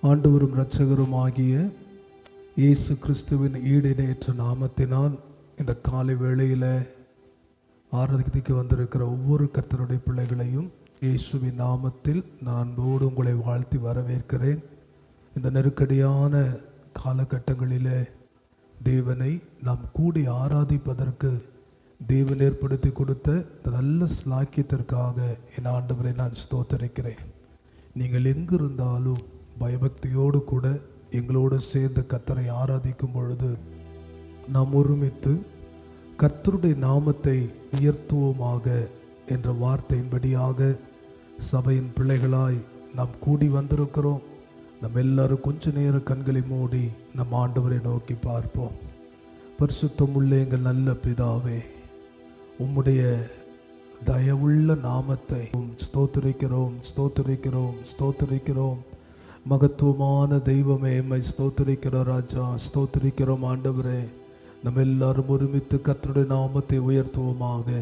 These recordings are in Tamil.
ஆண்டவரும் இரட்சகரும் ஆகிய இயேசு கிறிஸ்துவின் ஈடிணையற்ற நாமத்தினால் இந்த காலை வேளையில் ஆராதனைக்கு வந்திருக்கிற ஒவ்வொரு கர்த்தருடைய பிள்ளைகளையும் இயேசுவின் நாமத்தில் நான் அன்போடு உங்களை வாழ்த்தி வரவேற்கிறேன். இந்த நெருக்கடியான காலகட்டங்களில் தேவனை நாம் கூடி ஆராதிப்பதற்கு தேவன் ஏற்படுத்தி கொடுத்த நல்ல ஸ்லாக்கியத்திற்காக என் ஆண்டவரை நான் ஸ்தோத்தரிக்கிறேன். நீங்கள் எங்கிருந்தாலும் பயபக்தியோடு கூட எங்களோடு சேர்ந்து கர்த்தரை ஆராதிக்கும் பொழுது நாம் ஒருமித்து கர்த்தருடைய நாமத்தை உயர்த்துவோமாக என்ற வார்த்தையின்படியாக சபையின் பிள்ளைகளாய் நாம் கூடி வந்திருக்கிறோம். நம்ம எல்லாரும் கொஞ்ச நேரம் கண்களை மூடி நம் ஆண்டவரை நோக்கி பார்ப்போம். பரிசுத்தமுள்ள எங்கள் நல்ல பிதாவே, உம்முடைய தயவுள்ள நாமத்தை ஸ்தோத்திரிக்கிறோம் ஸ்தோத்திரிக்கிறோம் ஸ்தோத்திரிக்கிறோம். மகத்துவமான தெய்வமே, எம்மை ஸ்தோத்திரிக்கிறோம் ராஜா, ஸ்தோத்திரிக்கிறோம் ஆண்டவரே. நம்ம எல்லாரும் ஒருமித்து கர்த்தருடைய நாமத்தை உயர்த்துவோமாக.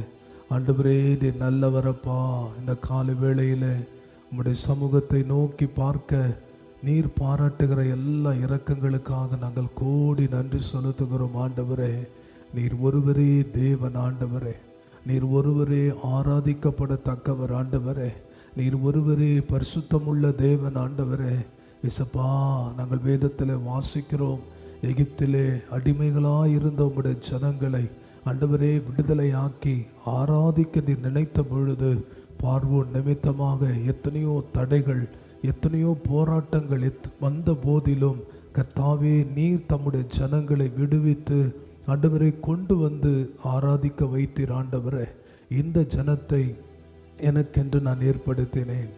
ஆண்டவரே, நீ நல்லவரப்பா. இந்த காலை வேளையில் உம்முடைய சமூகத்தை நோக்கி பார்க்க நீர் பாராட்டுகிற எல்லா இரக்கங்களுக்காக நாங்கள் கோடி நன்றி செலுத்துகிறோம் ஆண்டவரே. நீர் ஒருவரே தேவன் ஆண்டவரே, நீர் ஒருவரே ஆராதிக்கப்படத்தக்கவர் ஆண்டவரே, நீர் ஒருவரே பரிசுத்தமுள்ள தேவன் ஆண்டவரே. இசப்பா, நாங்கள் வேதத்தில் வாசிக்கிறோம், எகிப்திலே அடிமைகளாயிருந்த உம்முடைய ஜனங்களை ஆண்டவரே விடுதலையாக்கி ஆராதிக்க நீர் நினைத்த பொழுது பார்வோன் நிமித்தமாக எத்தனையோ தடைகள், எத்தனையோ போராட்டங்கள் வந்த போதிலும் கர்த்தாவே நீர் தம்முடைய ஜனங்களை விடுவித்து ஆண்டவரை கொண்டு வந்து ஆராதிக்க வைத்தீர் ஆண்டவரே. இந்த ஜனத்தை எனக்கென்று நான் ஏற்படுத்தினேன்,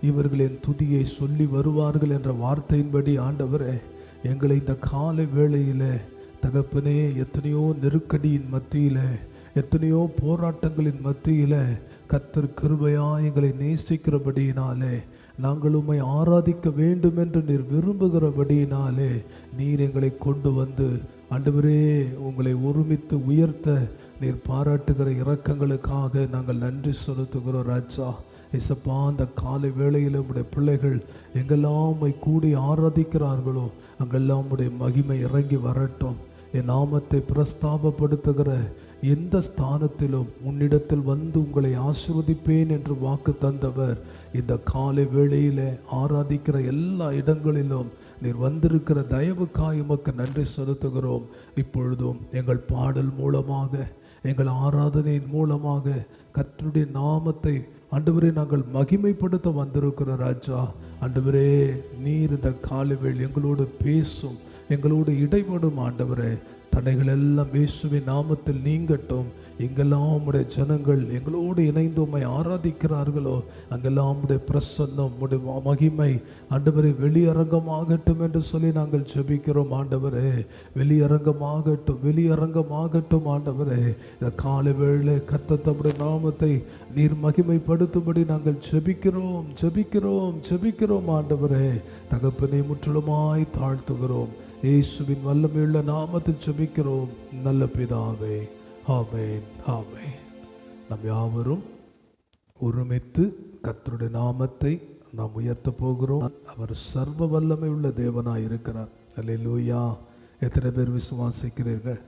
இவர்களின் துதியை சொல்லி வருவார்கள் என்ற வார்த்தையின்படி ஆண்டவரே, எங்களை இந்த காலை வேளையில் தகப்பனே எத்தனையோ நெருக்கடியின் மத்தியில், எத்தனையோ போராட்டங்களின் மத்தியில் கர்த்தர் கிருபையாக எங்களை நேசிக்கிறபடியினாலே, நாங்கள் உம்மை ஆராதிக்க வேண்டும் என்று நீர் விரும்புகிறபடியினாலே நீர் எங்களை கொண்டு வந்து ஆண்டவரே உங்களை ஒருமித்து உயர்த்த நீர் பாராட்டுகிற இரக்கங்களுக்காக நாங்கள் நன்றி செலுத்துகிறோம் ராஜா. இசப்பா, அந்த காலை வேளையில் உடைய பிள்ளைகள் எங்கெல்லாம் உம்மை கூடி ஆராதிக்கிறார்களோ அங்கெல்லாம் உடைய மகிமை இறங்கி வரட்டும். என் நாமத்தை பிரஸ்தாபப்படுத்துகிற எந்த ஸ்தானத்திலும் உன்னிடத்தில் வந்து உங்களை ஆசீர்வதிப்பேன் என்று வாக்கு தந்தவர் இந்த காலை வேளையில் ஆராதிக்கிற எல்லா இடங்களிலும் நீர் வந்திருக்கிற தயவுக்காய் உமக்கு நன்றி செலுத்துகிறோம். இப்பொழுதும் எங்கள் பாடல் மூலமாக, எங்கள் ஆராதனையின் மூலமாக கர்த்தருடைய நாமத்தை ஆண்டவரே நாங்கள் மகிமைப்படுத்த வந்திருக்கிற ராஜா. ஆண்டவரே, நீர் இந்த காலைவேளை எங்களோடு பேசும், எங்களோடு இடைப்படும் ஆண்டவரே. தடைகள் எல்லாம் இயேசுவின் நாமத்தில் நீங்கட்டும். எங்கெல்லாம் உம்முடைய ஜனங்கள் எங்களோடு இணைந்து உம்மை ஆராதிக்கிறார்களோ அங்கெல்லாம் உம்முடைய பிரசன்னம், உம்முடைய மகிமை ஆண்டவரே வெளியரங்கமாகட்டும் என்று சொல்லி நாங்கள் ஜெபிக்கிறோம் ஆண்டவரே. வெளியரங்கமாகட்டும், வெளியரங்கமாகட்டும் ஆண்டவரே. இந்த காலை வேளை கர்த்தர் தம்முடைய நாமத்தை நீர் மகிமைப்படுத்தும்படி நாங்கள் ஜெபிக்கிறோம் ஜெபிக்கிறோம் ஜெபிக்கிறோம் ஆண்டவரே. தகப்பனை முற்றிலுமாய் தாழ்த்துகிறோம். இயேசுவின் வல்லமையுள்ள நாமத்தில் ஜெபிக்கிறோம் நல்ல பிதாவே. ஆமென் ஆமென். நாம் யாவரும் ஒருமித்து கர்த்தருடைய நாமத்தை நாம் உயர்த்த போகிறோம். அவர் சர்வ வல்லமை உள்ள தேவனாய் இருக்கிறார். அல்லேலூயா. எத்தனை பேர் விசுவாசிக்கிறீர்கள்?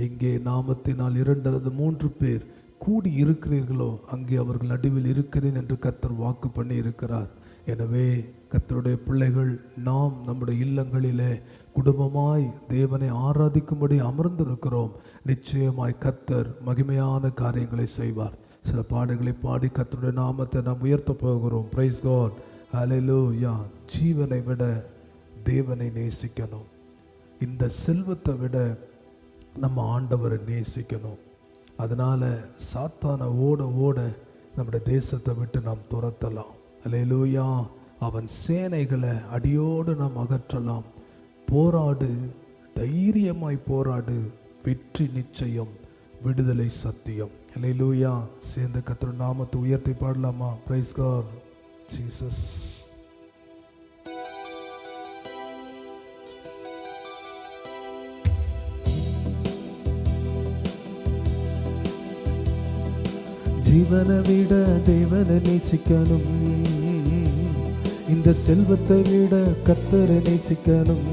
இங்கே நாமத்தினால் 2 அல்லது 3 பேர் கூடி இருக்கிறீர்களோ அங்கே அவர்கள் நடுவில் இருக்கிறேன் என்று கர்த்தர் வாக்கு பண்ணி இருக்கிறார். எனவே கர்த்தருடைய பிள்ளைகள் நாம் நம்முடைய இல்லங்களிலே குடும்பமாய் தேவனை ஆராதிக்கும்படி அமர்ந்திருக்கிறோம். நிச்சயமாய் கர்த்தர் மகிமையான காரியங்களை செய்வார். சில பாடல்களை பாடி கர்த்தருடைய நாமத்தை நாம் உயர்த்த போகிறோம். பிரைஸ் காட், ஹல்லேலூயா. ஜீவனை விட தேவனை நேசிக்கணும். இந்த செல்வத்தை விட நம்ம ஆண்டவரை நேசிக்கணும். அதனால் சாத்தானை ஓட ஓட நம்முடைய தேசத்தை விட்டு நாம் துரத்தலாம். ஹல்லேலூயா. அவன் சேனைகளை அடியோடு நாம் அகற்றலாம். போராடு, தைரியமாய் போராடு, வெற்றி நிச்சயம். விடுதலை சத்தியம். ஹல்லேலூயா. சேர்ந்த கர்த்தர் நாமத்தை உயர்த்தி பாடலாமா? Praise God Jesus. ஜீவனை விட தேவனை நேசிக்கணும், இந்த செல்வத்தை விட கர்த்தரை நேசிக்கணும்.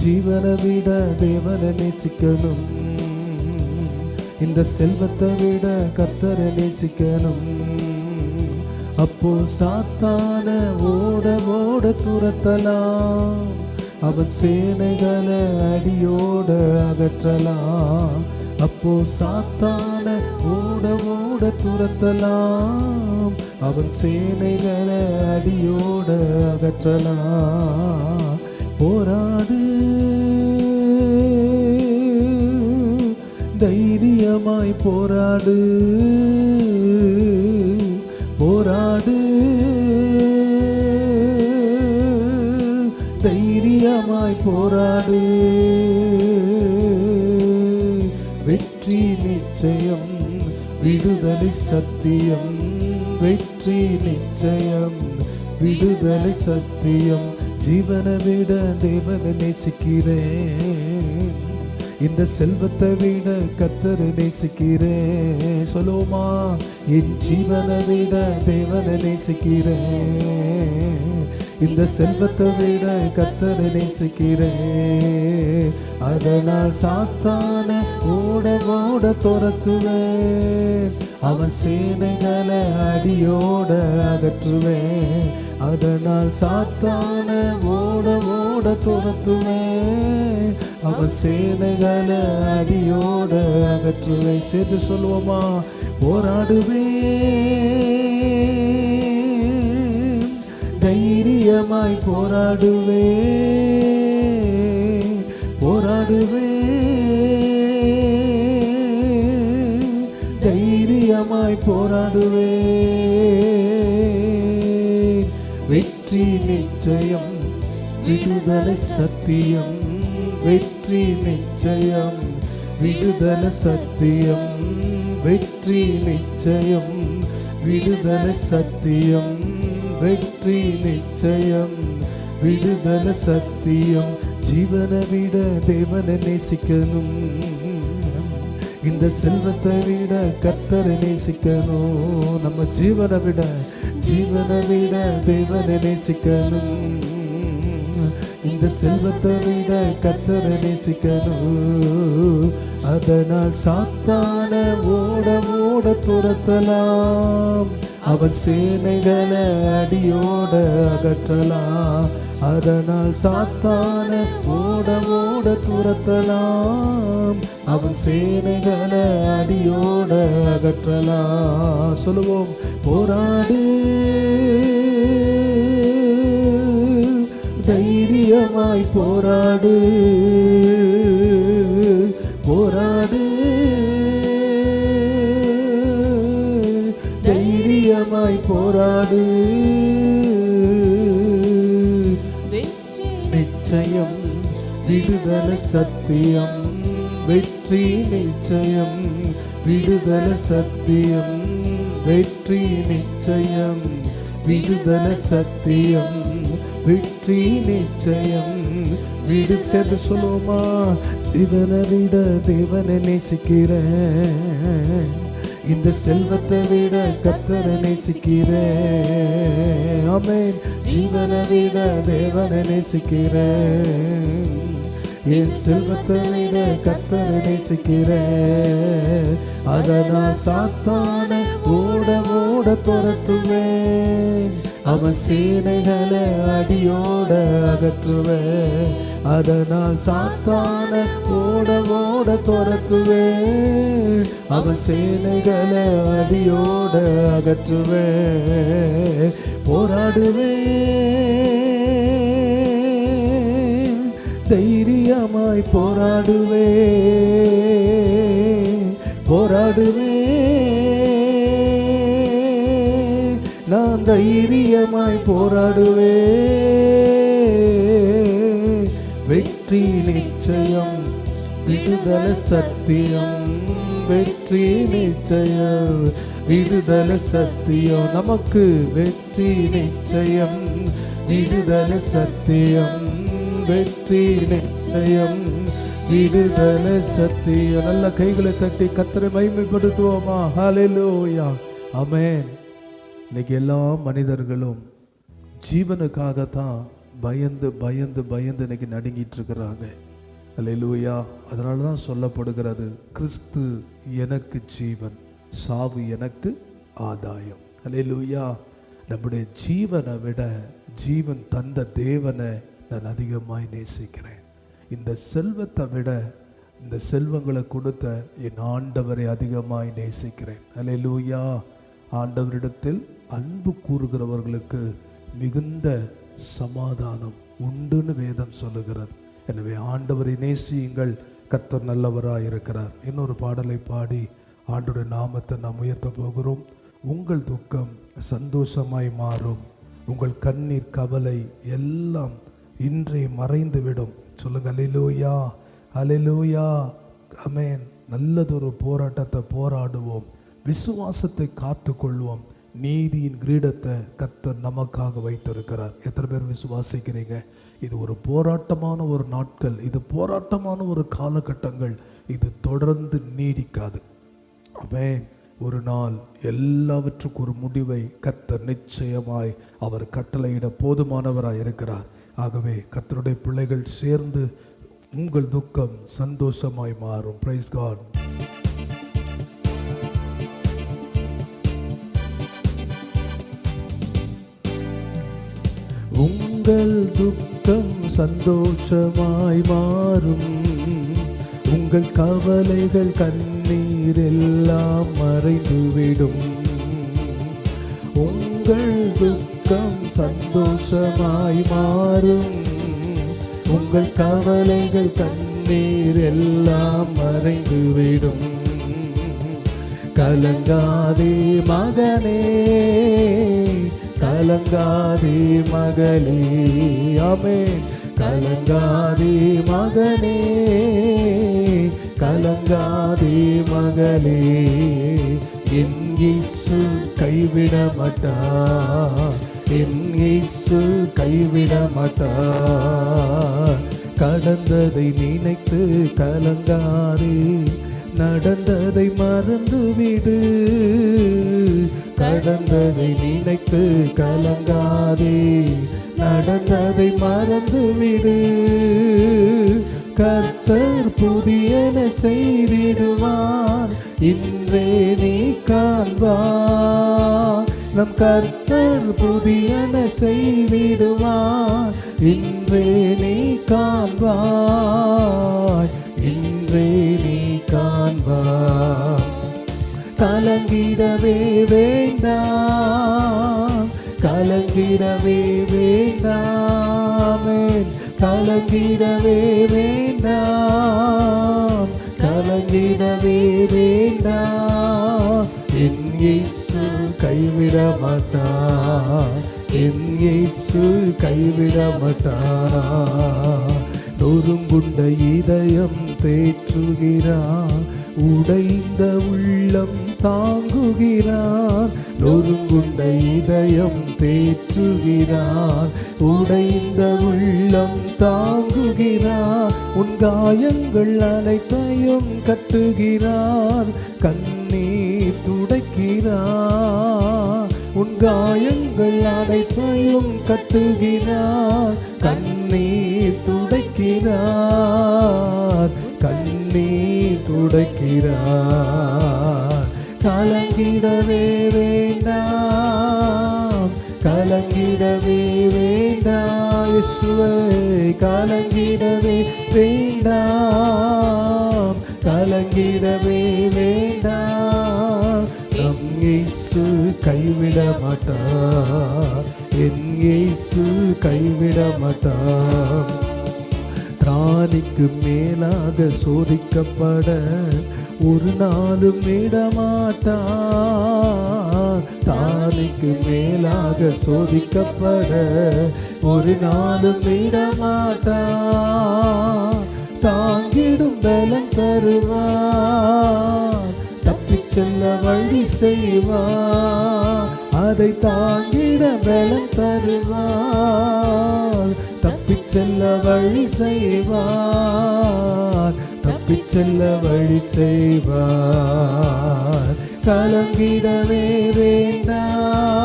ஜீவனை விட தேவனை நேசிக்கணும், இந்த செல்வத்தை விட கர்த்தரை நேசிக்கணும். அப்போ சாத்தான ஓட ஓட துரத்தலாம், அவன் சேனைகளை அடியோட அகற்றலாம். அப்போ சாத்தான ஓட ஓட துரத்தலாம், அவன் சேனைகளை அடியோட அகற்றலாம். போராடு, தைரியமாய் போராடு, போராடு, தைரியமாய் போராடு. வெற்றி நிச்சயம், விடுதலை சத்தியம். வெற்றி நிச்சயம், விடுதலை சத்தியம். ஜீவனை விட தேவனை நேசிக்கிறேன், இந்த செல்வத்தை விட கர்த்தரை நேசிக்கிறேன். சொல்லுமா, என் ஜீவனை விட தேவனை நேசிக்கிறேன், இந்த செல்வத்தை விட கர்த்தரை நேசிக்கிறேன். அதனால் சாத்தான ஓட ஓட துரத்துவேன், அவன் சேனைகளை அடியோட அகற்றுவேன். அதனால் சாத்தான ஓட ஓட துரத்துவேன், அவன் சேனைகளை அடியோட அகற்றுவேன். சேர்த்து சொல்லுவோமா? போராடுவேன், தைரியமாய் போராடுவேன், போராடுவேன், தைரியமாய் போராடுவேன். வெற்றி நிச்சயம், விடுதலை சத்தியம். வெற்றி நிச்சயம், விடுதலை சத்தியம். வெற்றி நிச்சயம், விடுதலை சத்தியம். வெற்றி நிச்சயம், விடுதலை சத்தியம். ஜீவனை விட தேவனை நேசிக்கணும், இந்த செல்வத்தை விட கர்த்தரை நேசிக்கணும். நம்ம ஜீவனை விட தேவனை நேசிக்கணும், இந்த செல்வத்தை விட கர்த்தரை நேசிக்கணும். அதனால் சாத்தான ஓட ஓட துரத்தலாம், அவன் சேனைகளை அடியோட அகற்றலாம். அதனால் சாத்தான ஓட ஓட துரத்தலாம், அவன் சேனைகளை அடியோட அகற்றலாம். சொல்லுவோம், போராடு, தைரியமாய் போராடு, போராடு, தைரியமாய் போராடு. நிச்சயம், விடுதலை சத்தியம். வெற்றி நிச்சயம், விடுதலை சத்தியம். வெற்றி நிச்சயம், விடுதலை சத்தியம். வெற்றி நிச்சயம், சேர்த்து சொல்லுவோமா? இவனை விட தேவனை நேசிக்கிறேன், இந்த செல்வத்தை விட கர்த்தரை நேசிக்கிறேன். ஆமென். ஜீவனை விட தேவனை நேசிக்கிறேன், என் செல்வத்தை விட கர்த்தரை நேசிக்கிறேன். அதனால் சாத்தான ஓட ஓட துரத்துவேன், அவன் சேனைகளை அடியோட அகற்றுவேன். அதனால் சாத்தான ஓட ஓட துரத்துவேன், அவன் சேனைகளை அடியோட அகற்றுவேன். போராடுவேன், தைரியமாய் போராடுவேன், போராடுவேன், நான் தைரியமாய் போராடுவேன். வெற்றி நிச்சயம், விடுதலை சத்தியம், வெற்றி நிச்சயம். விடுதலை சத்தியம், நமக்கு வெற்றி நிச்சயம். விடுதலை சத்தியம், வெற்றி நிச்சயம். விடுதலை சத்தியம். நல்ல கைகளை தட்டி கர்த்தரை மகிமைப்படுத்துவோமா? ஹல்லேலூயா, ஆமென். இன்னைக்கு எல்லா மனிதர்களும் ஜீவனுக்காகத்தான் பயந்து பயந்து பயந்து இன்னைக்கு நடுங்கிட்டு இருக்கிறாங்க. ஹல்லேலூயா. அதனால தான் சொல்லப்படுகிறது, கிறிஸ்து எனக்கு ஜீவன், சாவு எனக்கு ஆதாயம். ஹல்லேலூயா. நம்முடைய ஜீவனை விட ஜீவன் தந்த தேவனை நான் அதிகமாய் நேசிக்கிறேன். இந்த செல்வத்தை விட இந்த செல்வங்களை கொடுத்த என் ஆண்டவரை அதிகமாய் நேசிக்கிறேன். ஹல்லேலூயா. ஆண்டவரிடத்தில் அன்பு கூறுகிறவர்களுக்கு மிகுந்த சமாதானம் உண்டுன்னு வேதம் சொல்லுகிறது. எனவே ஆண்டவரை நேசியுங்கள், கர்த்தர் நல்லவராய் இருக்கிறார். இன்னொரு பாடலை பாடி ஆண்டவருடைய நாமத்தை நாம் உயர்த்த போகிறோம். உங்கள் துக்கம் சந்தோஷமாய் மாறும், உங்கள் கண்ணீர் கவலை எல்லாம் இன்றே மறைந்துவிடும். சொல்லுங்க அல்லேலூயா, அல்லேலூயா, ஆமென். நல்லதொரு போராட்டத்தை போராடுவோம், விசுவாசத்தை காத்து கொள்வோம். நீதியின் கிரீடத்தை கர்த்தர் நமக்காக வைத்திருக்கிறார். எத்தனை பேர் விசுவாசிக்கிறீங்க? இது ஒரு போராட்டமான ஒரு நாட்கள், இது போராட்டமான ஒரு காலகட்டங்கள், இது தொடர்ந்து நீடிக்காது. ஆமென். ஒரு நாள் எல்லாவற்றுக்கும் ஒரு முடிவை கர்த்தர் நிச்சயமாய் அவர் கட்டளையிட போதுமானவராய் இருக்கிறார். ஆகவே கர்த்தருடைய பிள்ளைகள் சேர்ந்து உங்கள் துக்கம் சந்தோஷமாய் மாறும். Praise God. உங்கள் துக்கம் சந்தோஷமாய் மாறும், உங்கள் கவலைகள் கண்ணீர் எல்லாம் மறைந்துவிடும். உங்கள் துக்கம் சந்தோஷமாய் மாறும், உங்கள் கவலைகள் கண்ணீர் எல்லாம் மறைந்துவிடும். கலங்காதே மகனே, கலங்காதே மகளே, ஆமென். கலங்காதே மகனே, கலங்காதே மகளே, என் இயேசு கைவிட மாட்டார், என் இயேசு கைவிட மாட்டார். கடந்ததை நினைத்து கலங்காதே, நடந்ததை மறந்துவிடு. கடந்ததை நினைத்து கலங்காதே, நடந்ததை மறந்துவிடு. கர்த்தர் புதியன செய்திடுவார், இன்றே நீ காண்பார். நம் கர்த்தர் புதியன செய்திடுவார், இன்றே நீ காண்பாய், இன்றே நீ காண்பாய். கலங்கிடவே வேண்டாம், கலங்கிடவே வேண்டாம், கலங்கிடவே வேண்டாம், கலங்கிடவே வேண்டாம். என் இயேசு கைவிட மாட்டார், என் இயேசு கைவிட மாட்டார். நொறுங்குண்ட இதயம் தேற்றுகிறார், உடைந்த உள்ளம் தாங்குகிறார். நொறுங்குண்ட இதயம் தேற்றுகிறார், உடைந்த உள்ளம் தாங்குகிறார். உன் காயங்கள் அனைத்தையும் கட்டுகிறார், கண்ணீர் துடைக்கிறார். உன் காயங்கள் அனைத்தையும் கட்டுகிறார், கண்ணீர் துடைக்கிறார், கண்ணீர் துடைக்கிறார். கலங்கிடவே வேண்டாம், கலங்கிடவே வேண்டாம், இயேசுவே கலங்கிடவே வேண்டாம், கலங்கிடவே வேண்டாம். நம் இயேசு கைவிட மாட்டார், என் இயேசு கைவிட மாட்டார். திராணிக்கு மேலாக சோதிக்கப்பட ஒரு நாளும் விடமாட்டார். தானிக்கு மேலாக சோதிக்கப்பட ஒரு நாளும் விடமாட்டார். தாங்கி தாங்கிடும் பலம் தருவார், தப்பிச் செல்ல வழி செய்வார். அதை தாங்கிட பலம் தருவார், தப்பிச் செல்ல வழி செய்வார், தப்பிச் செல்ல வழி செய்வார். கலங்கிடவே வேண்டாம்,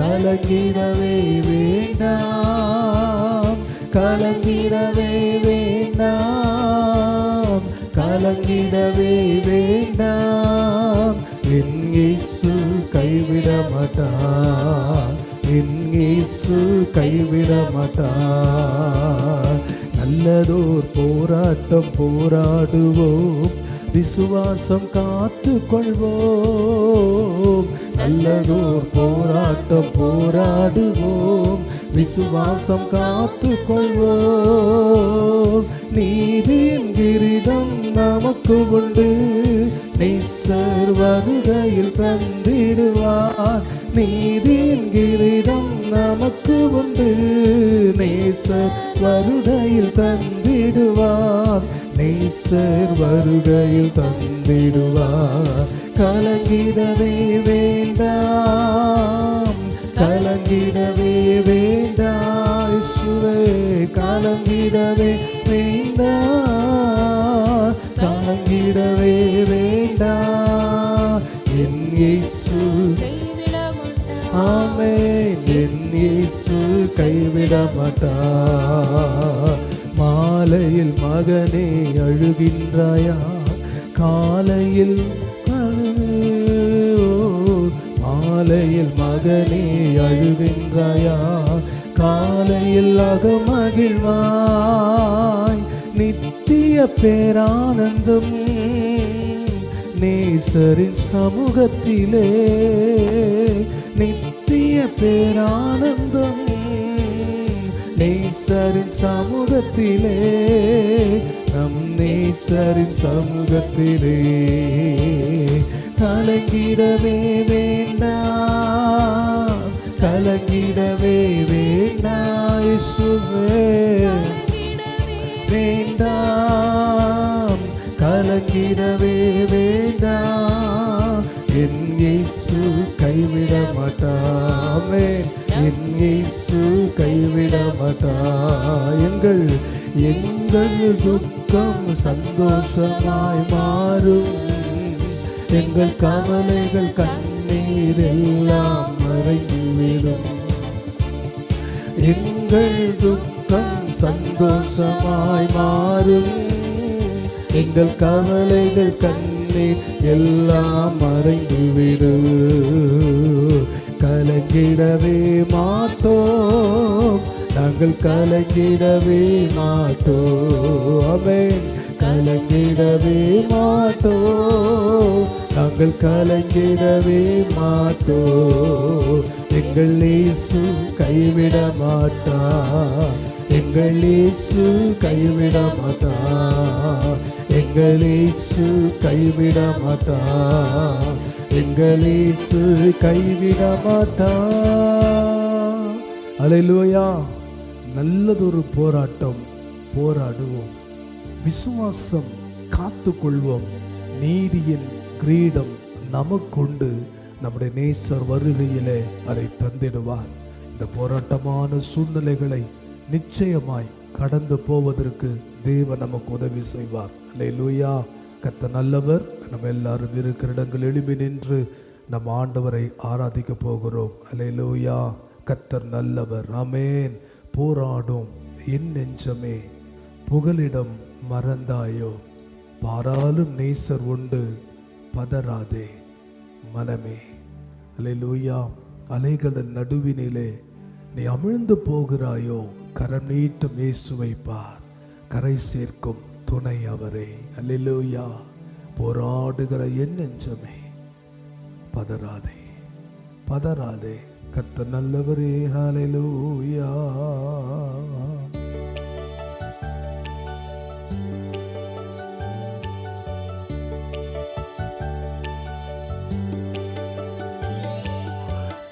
கலங்கிடவே வேண்டாம், கலங்கிடவே வேண்டாம், கலங்கிடவே வேண்டாம். என் இயேசு கைவிட மாட்டார், என் இயேசு கைவிட மாட்டார். நல்லதோர் போராட்டம் போராடுவோம், விசுவாசம் காத்து கொள்வோம். நல்லதோர் போராட்டம் போராடுவோம், விசுவாசம் காத்து கொள்வோம். நீதியின் கிரீடம் நமக்கு உண்டு, நேசர் வருகையில் தந்திடுவார். நீதியின் கிரீடம் நமக்கு உண்டு, நேசர் வருகையில் தந்திடுவார், நேசர் வருகையில் தந்திடுவார். கலங்கிடவே வேண்டாம், கலங்கிடவே வேண்டாம், இயேசுவே கலங்கிடவே வேண்டாம், கலங்கிடவே வேண்டாம். என் இயேசு ஆமென், என் இயேசு கைவிட மாட்டார். மாலையில் மகனே அழுகின்றாயா, காலையில் மாலையில் மகனே அழுகின்றாயா, காலையில் அகமகிழ்வாய். நித்திய பேரானந்தம் நேசரின் சமூகத்திலே, நித்திய பேரானந்தம் நேசரின் சமூகத்திலே, நம் நேசரின் சமூகத்திலே. கலங்கிடவே வேண்டாம், கலங்கிடவே வேண்டாம், இயேசுவே வேண்டாம், கலங்கிடவே வேண்டாம். என் இயேசு கைவிட மாட்டாமே, என் இயேசு கைவிட மாட்டார். எங்கள் துக்கம் சந்தோஷமாய் மாறும், எங்கள் கவலைகள் கண்ணீர் எல்லாம் மறைந்துவிடும். எங்கள் துக்கம் சந்தோஷமாய் மாறும், எங்கள் கவலைகள் கண்ணீர் எல்லாம் மறைந்துவிடும். கலங்கிடவே மாட்டோம், நாங்கள் கலங்கிடவே மாட்டோம். ஆமென். கலங்கிடவே மாட்டோம், நாங்கள் கலங்கிடவே மாட்டோம். எங்கள் இயேசு கைவிட மாட்டார், எங்கள் இயேசு கைவிட மாட்டார், எங்கள் இயேசு கைவிட மாட்டார், எங்கள் இயேசு கைவிட மாட்டார். அல்லேலூயா. நல்லதொரு போராட்டம் போராடுவோம், விசுவாசம் காத்து கொள்வோம். நீதியின் கிரீடம் நமக்குண்டு, நம்முடைய நேசர் வருகையிலே அதை தந்திடுவார். இந்த போராட்டமான சூழ்நிலைகளை நிச்சயமாய் கடந்து போவதற்கு தேவன் நமக்கு உதவி செய்வார். அல்லேலூயா. கர்த்தர் நல்லவர். நம்ம எல்லாரும் இருக்கிற இடங்கள் எழுப்பி நின்று நம்ம ஆண்டவரை ஆராதிக்க போகிறோம். அல்லேலூயா. கர்த்தர் நல்லவர். ஆமென். போராடும் என் நெஞ்சமே புகலிடம் மறந்தாயோ, பாராளும் நேசர் உண்டு பதறாதே மனமே. அல்லேலூயா. அலைகளின் நடுவினிலே நீ அமிழ்ந்து போகிறாயோ, கரம் நீட்டும் இயேசுவை பார், கரை சேர்க்கும் துணை அவரே. அல்லேலூயா. போராடுகிற என் நெஞ்சமே பதறாதே, பதறாதே. கர்த்தர் நல்லவரே. ஹல்லேலூயா.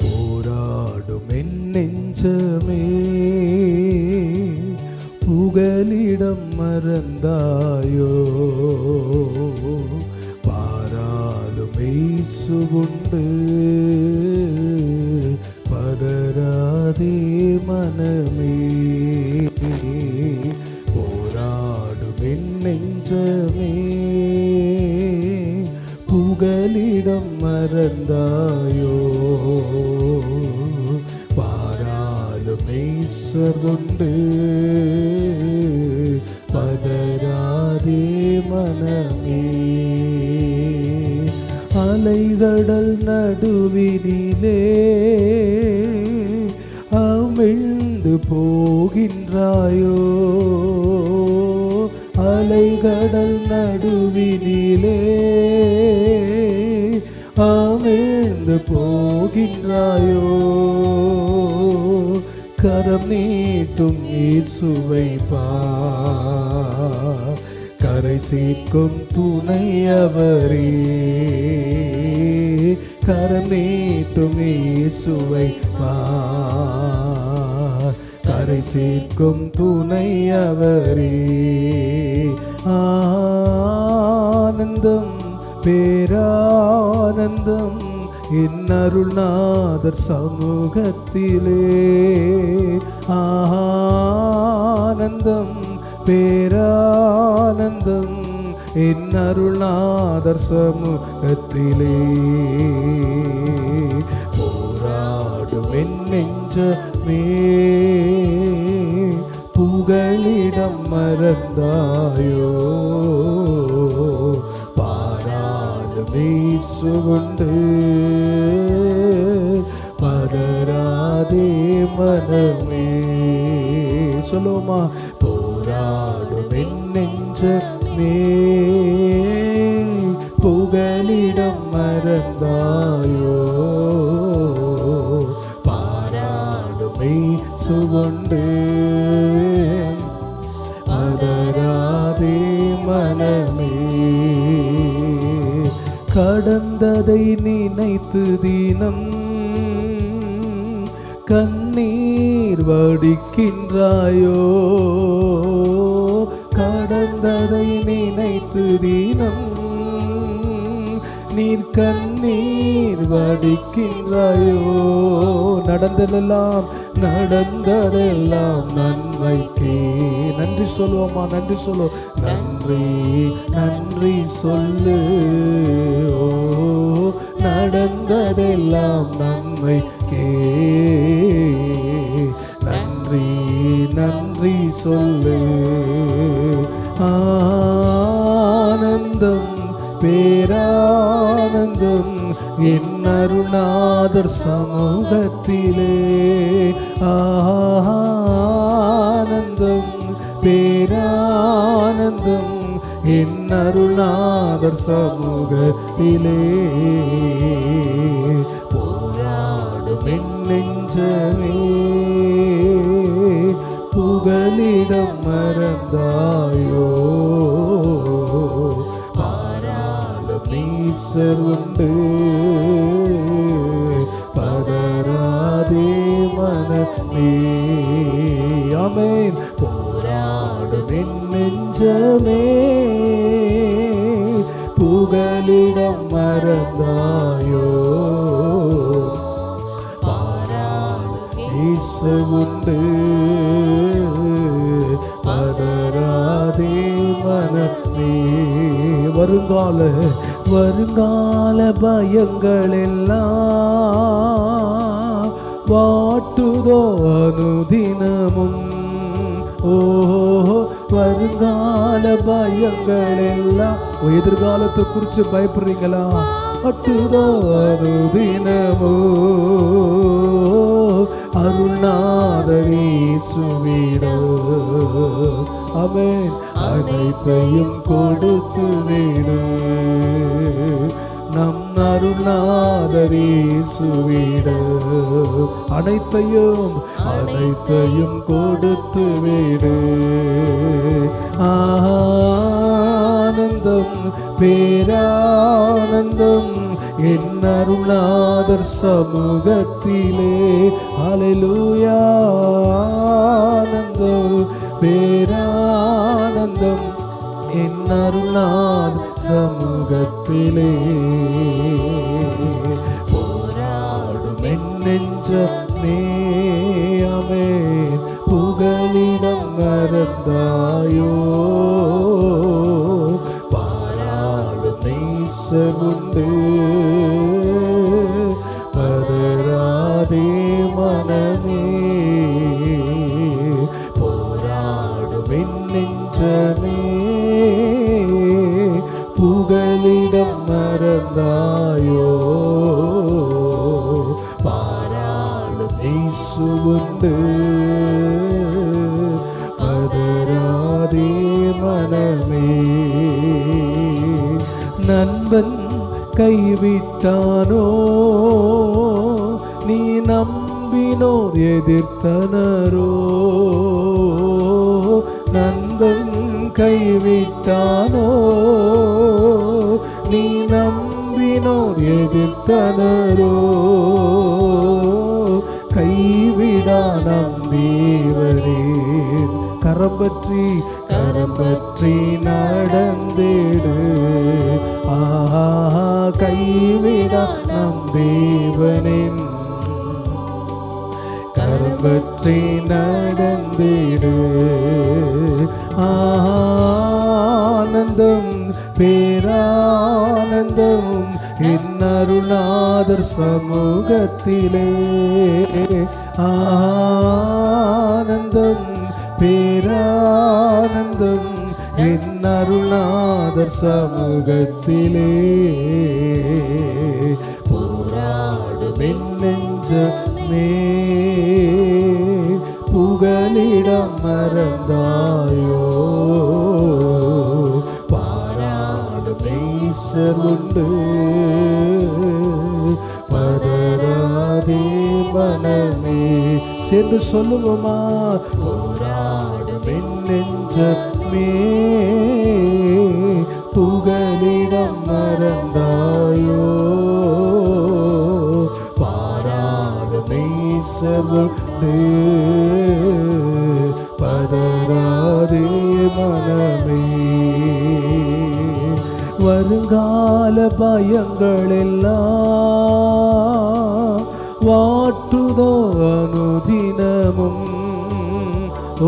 போராடும் என் நெஞ்சமே புகலிடம் மறந்தாயோ, பாராளும் இயேசுவுண்டு, பதறாதே மனமே, போராடும் என் நெஞ்சமே, புகலிடம் மறந்தாயோ, பாராளும் ஈஸ்வருண்டு, பதறாதே மனமே. அலைகடல் நடுவினிலே அமிழ்ந்து போகின்றாயோ, அலைகடல் நடுவினிலே அமிழ்ந்து போகின்றாயோ, கரம் நீட்டும் இயேசுவை பார், கரை சேர்க்கும் துணையவரே, கரம் நீட்டும் இயேசுவை பார், கரை சேர்க்கும் துணையவரே. ஆனந்தம் பேரானந்தம் என் அருள்நாதர் சமூகத்திலே, ஆனந்தம் பேரானந்தம் என் அருள்நாதர் சமூகத்திலே, போராடும் என் நெஞ்சமே, புகலிடம் மறந்தாயோ, பாராளும் இயேசுவுண்டு, பதறாதே மனமே. சொல்லுமா, போராடும் என் நெஞ்சமே, புகலிடம் மறந்தாயோ, பாராடும் இயேசுவுண்டு, பதறாதே மனமே. கடந்ததை நினைத்து தினம் கண்ணீர் வடிக்கின்றாயோ, கடந்ததை நினைத்து தினம் நீர் கண்ணீர் வடிக்கின்றாயோ, நடந்ததெல்லாம் நடந்ததெல்லாம் நன்மைக்கே. நன்றி சொல்லுவோமா, நன்றி சொல்லுவோம், நன்றி நன்றி சொல்லு, ஓ நடந்ததெல்லாம் நன்மைக்கே, நன்றி நன்றி சொல்லு. ஆனந்தம் பேரானந்தம் என் அருள்நாதர் சமூகத்திலே, ஆனந்தம் பேரானந்தம் என் அருள்நாதர் சமூகத்திலே, போராடும் என் நெஞ்சமே, புகலிடம் மறந்தாயோ, பாராளும் ஈஸ்வருண்டு, பதறாதே மனமே. ஆமென். போராடும் என் நெஞ்சமே, புகலிடம் மறந்தாயோ, பாராளும் இயேசுவுண்டு, பதறாதே மனமே. வருங்கால பயங்கள் எல்லாம் வாட்டுதோ அனுதினமும், ஓ வருங்கால பயங்கள் எல்லாம். எதிர்காலத்தை குறித்து பயப்படுறீங்களா? வாட்டுதோ அனுதினமோ, அருள்நாதர் இயேசுவிடம் அவன் அனைத்தையும் கொடுத்து விடு. நம் அருள்நாதர் இயேசுவிடம் அனைத்தையும் கொடுத்து விடு. ஆனந்தம் பேரானந்தம் என் அருள்நாதர் சமூகத்திலே. ஹல்லேலூயா. ஆனந்தம் பேரானந்தம் என் அருளால் சமூகத்திலே. போராடும் என் நெஞ்சமே ஆமென், புகலிடம் மறந்தாயோ. பாராளும் நேசமுண்டு, பதறாதே மனமே. போராடும் என் நெஞ்சமே, புகலிடம் மறந்தாயோ. பாராளும் இயேசுவுண்டு, பதறாதே மனமே. நண்பன் கைவிட்டானோ, நீ நம்பினோர் எதிர்த்தனரோ. நண்பன் கைவிட்டானோ, நீ நம்பினோர் எதிர்த்தனரோ. கைவிடா நம் தேவனே, கரம் பற்றி நடந்திடு. ஆஹா, கைவிடா நம் தேவனின் கரம் பற்றி நடந்திடு. ஆனந்தம் பேரானந்தம் என் அருளாதர் சமூகத்திலே. ஆனந்தம் பேரானந்தம் என் அருளாதர் சமூகத்திலே. போராடும் என் நெஞ்சமே, புகலிடம் மறந்தாயோ. பாராடும் நேசமுண்டு, பதறாதே மனமே. சேர்ந்து சொல்லுவோமா? போராடும் என் நெஞ்சமே, புகலிடம் மறந்தாயோ. பாராடும் நேசமுண்டு, பதறாதே மனமே. வருங்கால பயங்கள் எல்லாம் வாட்டுதோ அனுதினமும்.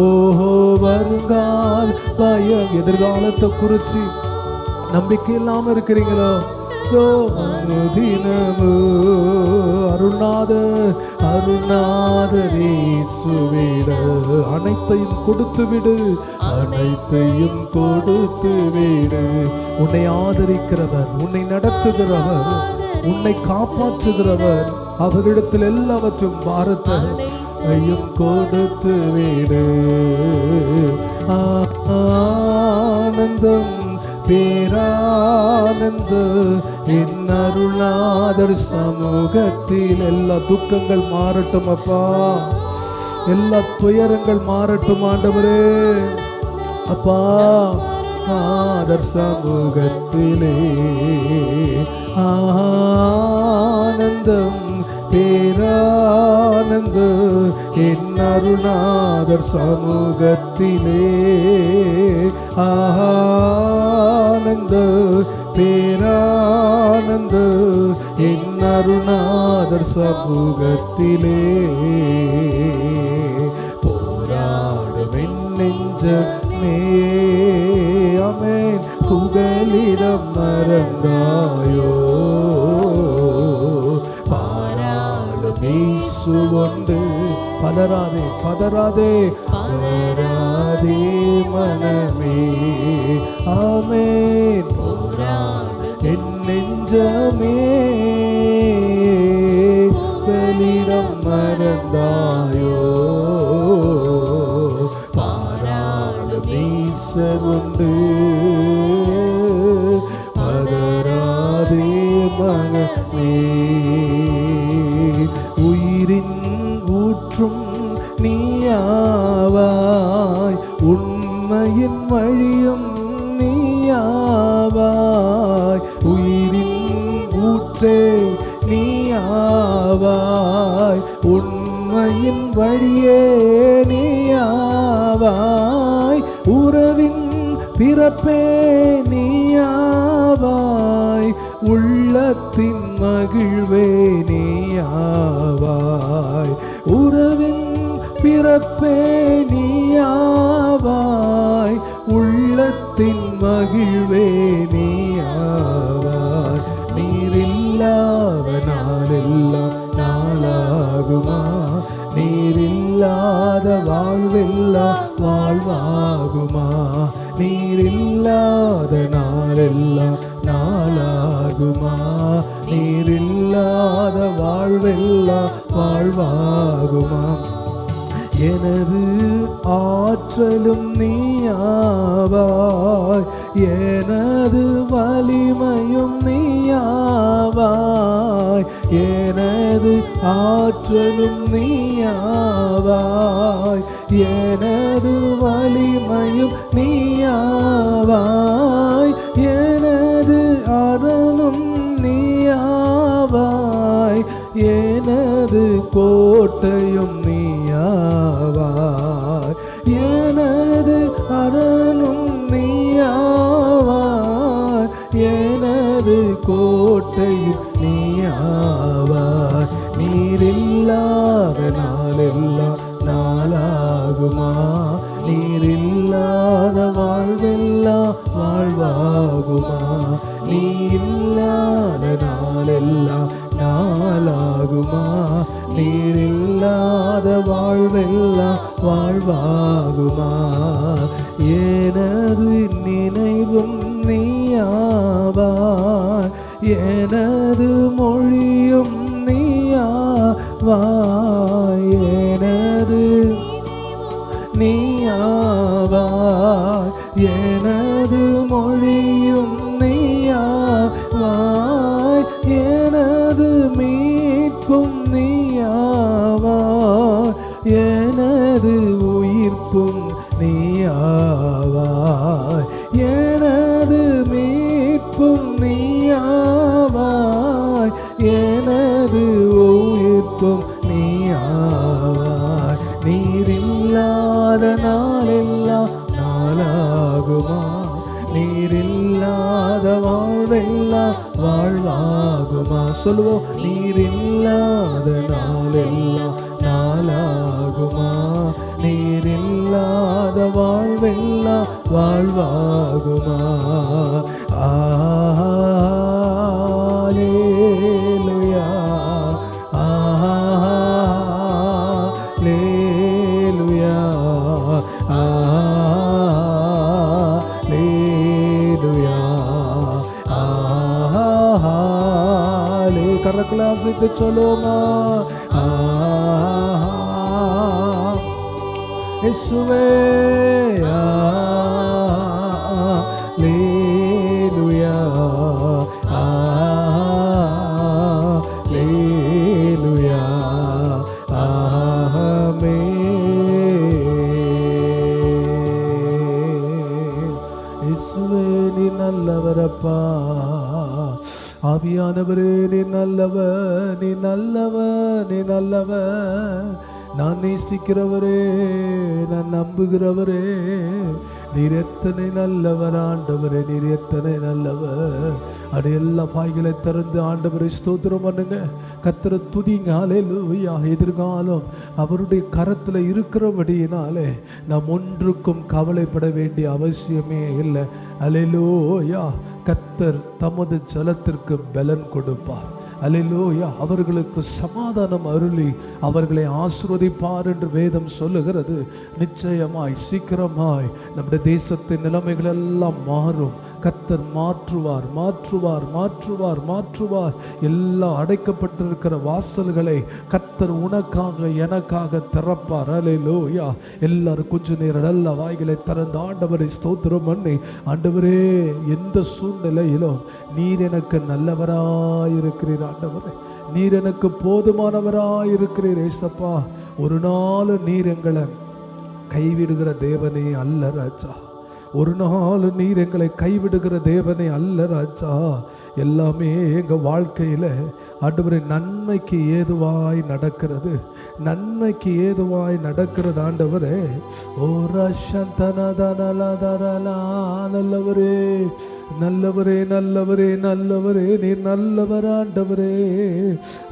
ஓஹோ, வருங்கால பயம், எதிர்காலத்தை குறிச்சு நம்பிக்கை இல்லாம இருக்கிறீங்களோ? அனுதினமு அருணாதரேசுவிட அனைத்தையும் கொடுத்து விடு, அனைத்தையும் கொடுத்து விடு. உன்னை ஆதரிக்கிறவர், உன்னை நடத்துகிறவர், உன்னை காப்பாற்றுகிறவர், அவரிடத்தில் எல்லாவற்றும் பாரத்தையும் கொடுத்து விடு. ஆனந்தம் பேரானந்த என் அருளாதர் சமூகத்தில். எல்லா துக்கங்கள் மாறட்டும் அப்பா, எல்லா துயரங்கள் மாறட்டும் ஆண்டவரே. அப்பா, ஆதர் சமூகத்திலே ஆனந்தம் பேரானந்த என் அருளாதர் சமூகத்திலே. ஆனந்த பேரானந்த என் அருளாதர் சமூகத்திலே. போராடும் என் நெஞ்சமே ஆமென், புகலிடம் மறந்தாயோ. பாராளும் இயேசுவுண்டு, பதறாதே பதறாதே பதறாதே மனமே. ஆமென். என் நெஞ்சமே புகலிடம் மறந்தாயோ. பாராளும் இயேசுவுண்டு, பதறாதே மனமே. உயிரின் ஊற்றும் நீயாவாய், உண்மையின் வழியும் நீயாவாய். உயிரின் ஊற்றே நீயாவாய், உண்மையின் வழியே நீயாவாய். பிறப்பே நீயாவாய், உள்ளத்தின் மகிழ்வே நீயாவாய், உறவின் பிறப்பே நீயாவாய், உள்ளத்தின் மகிழ்வே நீயாவாய். நீரில்லாத நாளெல்லாம் நாளாகுமா, நீரில்லாத வாழ்வெல்லாம் வாழ்வாகுமா, நீரில்லாத நாளெல்லாம் நாளாகுமா, நீரில்லாத வாழ்வெல்லாம் வாழ்வாகுமா. எனது ஆற்றலும் நீயாவாய், எனது வலிமையும் நீயாவாய், எனது ஆற்றலும் நீயாவாய், எனது வலிமையும் நீயாவாய், எனது அரணும் நீயாவாய், எனது கோட்டையும் நீயாவாய், எனது அரணும் நீயாவாய், எனது கோட்டையும் நீயாவாய். நீரில்லாத நாளெல்லாம் நாளாகுமா, நீரில்லாத வாழ்வெல்லாம் வாழ்வாகுமா, நீ இல்லாத நாளெல்லாம் நாளாகுமா, நீரில்லாத வாழ்வெல்லாம் வாழ்வாகுமா. எனது நினைவும் நீயாவாய், எனது மொழியும் நீயாவாய், எனது நீயாவாய், எனது மொழியும் நீயாவாய், எனது மீட்பும் நீயாவாய், எனது உயிர்ப்பும் நீயாவாய், எனது மீட்பும் நீயாவாய், எனது உயிர்ப்பும் நீயாவாய். நீரில்லாத நாளெல்லாம் நாளாகுமா, நீரில்லாத வாழ்வெல்லாம் வாழ்வாகுமா. சொல்லுவோம், நீரில்லாத நாளெல்லாம் நாளாகுமா, நீரில்லாத வாழ்வெல்லாம் வாழ்வாகுமா. அல்லேலூயா, அல்லேலூயா, அல்லேலூயா, கரங்களை அசைத்து சொல்லுவோமா. இயேசுவே, அல்லேலூயா, அல்லேலூயா, ஆமென். இயேசுவே, நீ நல்லவரப்பா, ஆவியானவரே நீ நல்லவர், நீ நல்லவர், நீ நல்லவர். நான் நேசிக்கிறவரே, நான் நம்புகிறவரே, நீர் எத்தனை நல்லவர் ஆண்டவரே, நீர் எத்தனை நல்லவர். அது எல்லா பாய்களை திறந்து ஆண்டவரை ஸ்தோத்திரம் பண்ணுங்க, கர்த்தரை துதிங்க. அல்லேலூயா. எதிர்காலம் அவருடைய கரத்தில் இருக்கிறபடியினாலே நாம் ஒன்றுக்கும் கவலைப்பட வேண்டிய அவசியமே இல்லை. அல்லேலூயா. கர்த்தர் தமது ஜலத்திற்கு பலன் கொடுப்பார். அல்லேலூயா. அவர்களுக்கு சமாதானம் அருளி அவர்களை ஆசீர்வதிப்பார் என்று வேதம் சொல்லுகிறது. நிச்சயமாய் சீக்கிரமாய் நம்முடைய தேசத்தின் நிலைமைகள் எல்லாம் மாறும். கர்த்தர் மாற்றுவார், மாற்றுவார், மாற்றுவார், மாற்றுவார். எல்லா அடைக்கப்பட்டிருக்கிற வாசல்களை கர்த்தர் உனக்காக எனக்காக திறப்பார். அல்லேலூயா. எல்லாரும் கொஞ்ச நேரம் நல்ல வாய்களை திறந்து ஆண்டவரை ஸ்தோத்திரம் பண்ணி, ஆண்டவரே எந்த சூழ்நிலையிலும் நீர் எனக்கு நல்லவராயிருக்கிறீர் ஆண்டவரே, நீர் எனக்கு போதுமானவராயிருக்கிறீர் ஏசப்பா. ஒரு நாள் நீர் எங்களை கைவிடுகிற தேவனே அல்ல ராஜா. ஒரு நாள் நீர் எங்களை கைவிடுகிற தேவனே அல்ல ராஜா. எல்லாமே எங்கள் வாழ்க்கையில் ஆண்டவரே நன்மைக்கு ஏதுவாய் நடக்கிறது, நன்மைக்கு ஏதுவாய் நடக்கிறது ஆண்டவரே. ஓ ரஷந்தனதனலதரலா, நல்லவரே நல்லவரே நல்லவரே நல்லவரே, நீர் நல்லவர் ஆண்டவரே,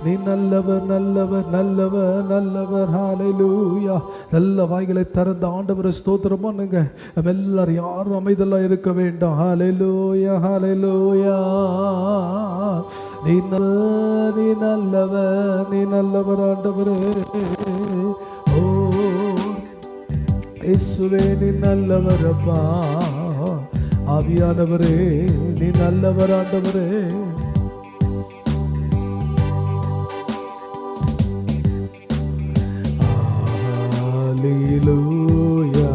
நீ நல்லவர் நல்லவர் நல்லவர் நல்லவர். ஹல்லேலூயா. நல்ல வாய்களை திறந்த ஆண்டவரை ஸ்தோத்திரம் பண்ணுங்க. நம்ம எல்லாரும் யாரும் அமைதலாக இருக்க வேண்டாம். ஹல்லேலூயா ஹல்லேலூயா. நீ நல்லவர் நீ நல்லவர் ஆண்டவரே. ஓ இயேசுவே நீ நல்லவர் அப்பா. ஆவியானவரே நீ நல்லவர் ஆண்டவரே. ஹல்லேலூயா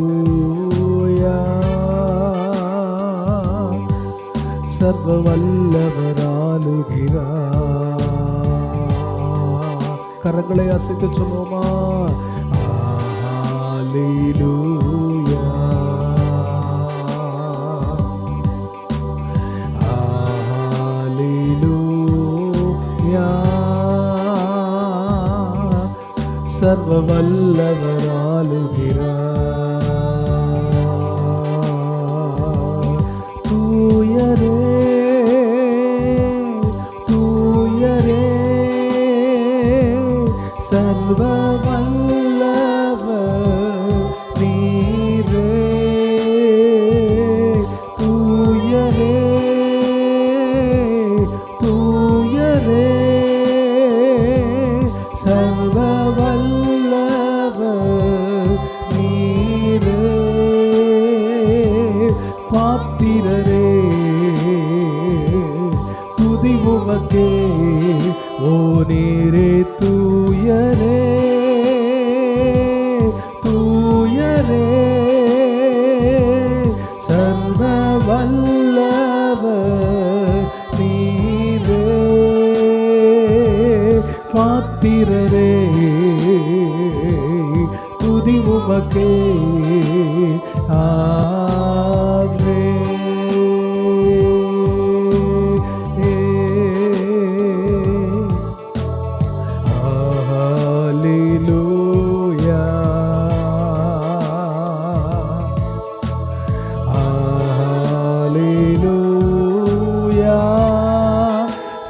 ஹல்லேலூயா. சர்வ வல்லவர் ஆளுகிறார். கரங்களை அசைத்து சொல்லுவோமா? ஹல்லேலூயா ஹல்லேலூயா. சர்வ வல்லவர் ஆளுகிறார். தூயரே சர்வ வல்லவர் நீரே. தூயரே தூயரே சர்வ வல்லவர் நீரே. பாத்திரரே துதி உமக்கே. ஓ நீரே தூயரே தூயரே சர்வ வல்லவர் நீரே. பாத்திரரே துதி உமக்கே.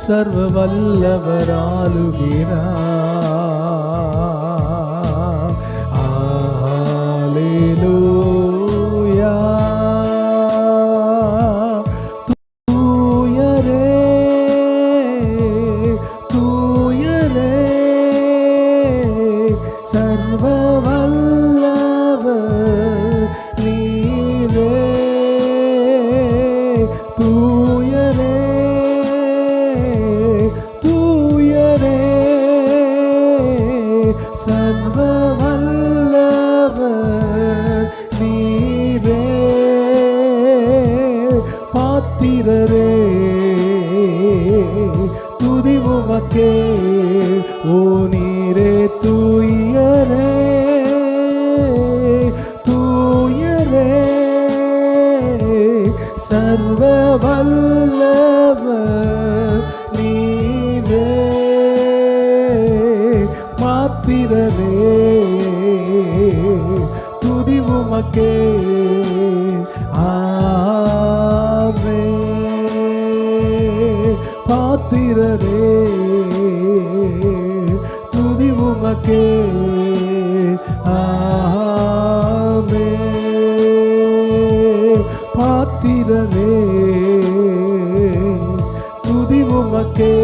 சர்வ வல்லவர் ஆளுகிறார். ஹல்லேலூயா. தூயரே தூயரே சர்வ வல்லவர் நீரே. தூயரே தூயரே சர்வ வல்லவர் நீரே. பாத்திரரே துதி உமக்கே. ஓ நீரே தூயரே தூயரே சர்வ வல்லவர் நீரே. பாத்திரரே துதி உமக்கே. ஆமென். பாத்திரரே துதி உமக்கே. ஆமென். பாத்திரரே துதி உமக்கே.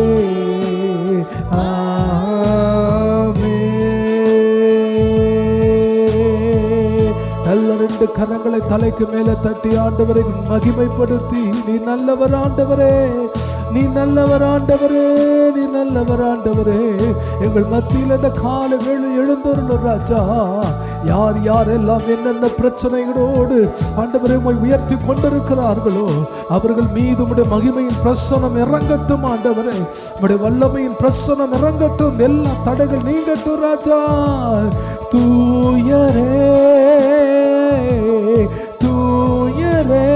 நல்ல ரெண்டு கரங்களை தலைக்கு மேல தட்டி ஆண்டவரை மகிமைப்படுத்தி நீ நல்லவர் ஆண்டவரே. நீ நல்லவர் ஆண்டவரே, நீ நல்லவர் ஆண்டவரே. எங்கள் மத்தியில் இந்த கால வேளை எழுந்தருளும் ராஜா. யார் யாரெல்லாம் என்னென்ன பிரச்சனைகளோடு ஆண்டவரை உயர்த்தி கொண்டிருக்கிறார்களோ அவர்கள் மீது உம்முடைய மகிமையின் பிரசனம் இறங்கட்டும் ஆண்டவரே. உம்முடைய வல்லமையின் பிரசனம் இறங்கட்டும். எல்லா தடைகள் நீங்கட்டும் ராஜா. தூயரே தூயரே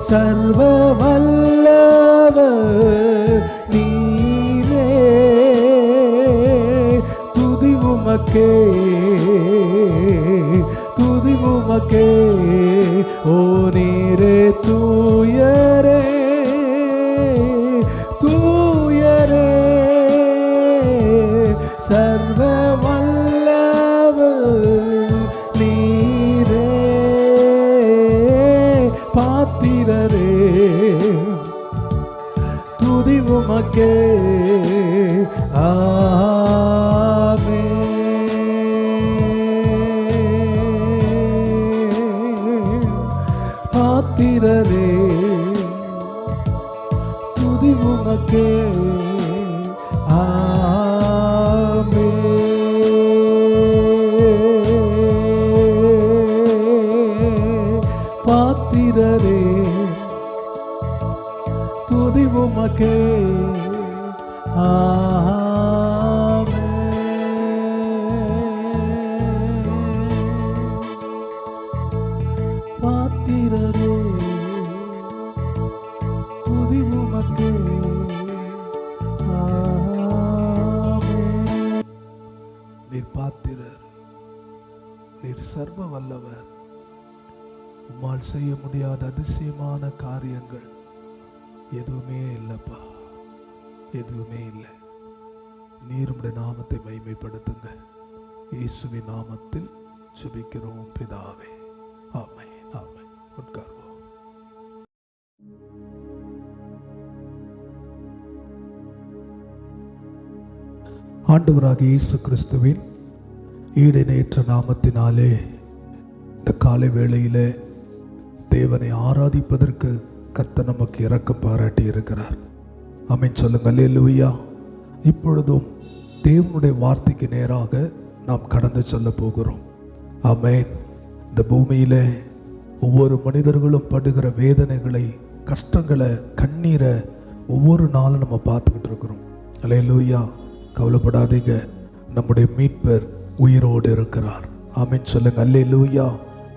சர்வ வல்லவர் நீரே. துதி உமக்கே துதி உமக்கே. ஓ நீரே தூயரே தூயரே சர்வ வல்லவர் நீரே. பாத்திரரே துதி உமக்கே. பாத்திரரே துதி உமக்கே. பாத்திரரே துதி உமக்கே. பாத்திரரே துதி உமக்கே. நீர் பாத்திரர், நீர் சர்வ வல்லவர். உம்மால் செய்ய முடியாத அதிசயமான காரியங்கள் எதுவுமே இல்லப்பா, எதுவுமே இல்லை. நீர் உம்முடைய நாமத்தை மகிமைப்படுத்துங்க. இயேசுவின் நாமத்தில் ஜெபிக்கிறோம் பிதாவே. ஆமென் ஆமென். உட்கார்வோம். ஆண்டவராகிய இயேசு கிறிஸ்துவின் ஈடிணையற்ற நாமத்தினாலே இந்த காலை வேளையிலே தேவனை ஆராதிப்பதற்கு கர்த்தர் நமக்கு இரக்கம் பாராட்டி இருக்கிறார். ஆமென் சொல்லுங்க. அல்லேலூயா. இப்பொழுதும் தேவனுடைய வார்த்தைக்கு நேராக நாம் கடந்து செல்ல போகிறோம். ஆமென். இந்த பூமியிலே ஒவ்வொரு மனிதர்களும் படுகிற வேதனைகளை, கஷ்டங்களை, கண்ணீரை ஒவ்வொரு நாளும் நம்ம பார்த்துக்கிட்டு இருக்கிறோம். அல்லேலூயா. கவலைப்படாதீங்க, நம்முடைய மீட்பர் உயிரோடு இருக்கிறார். ஆமென் சொல்லுங்க. அல்லேலூயா.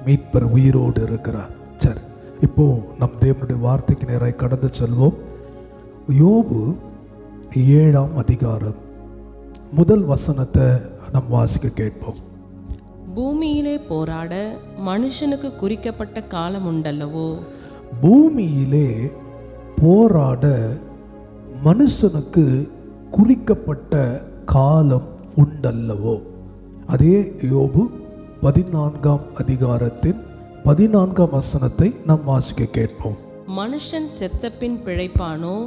மீட்பர் உயிரோடு இருக்கிறார். சரி, இப்போ நம் தேவனுடைய வார்த்தைக்கு நேராக கடந்து செல்வோம். யோபு 7ஆம் அதிகாரம் முதல் வசனத்தை நம் வாசிக்க கேட்போம். பூமியிலே போராட மனுஷனுக்கு குறிக்கப்பட்ட காலம் உண்டல்லவோ. பூமியிலே போராட மனுஷனுக்கு குறிக்கப்பட்ட காலம் உண்டல்லவோ. அதே யோபு 14ஆம் அதிகாரத்தின் 14ஆம் வசனத்தை நாம் வாசிக்க கேட்போம். மனுஷன் செத்தபின் பிழைப்பானோ?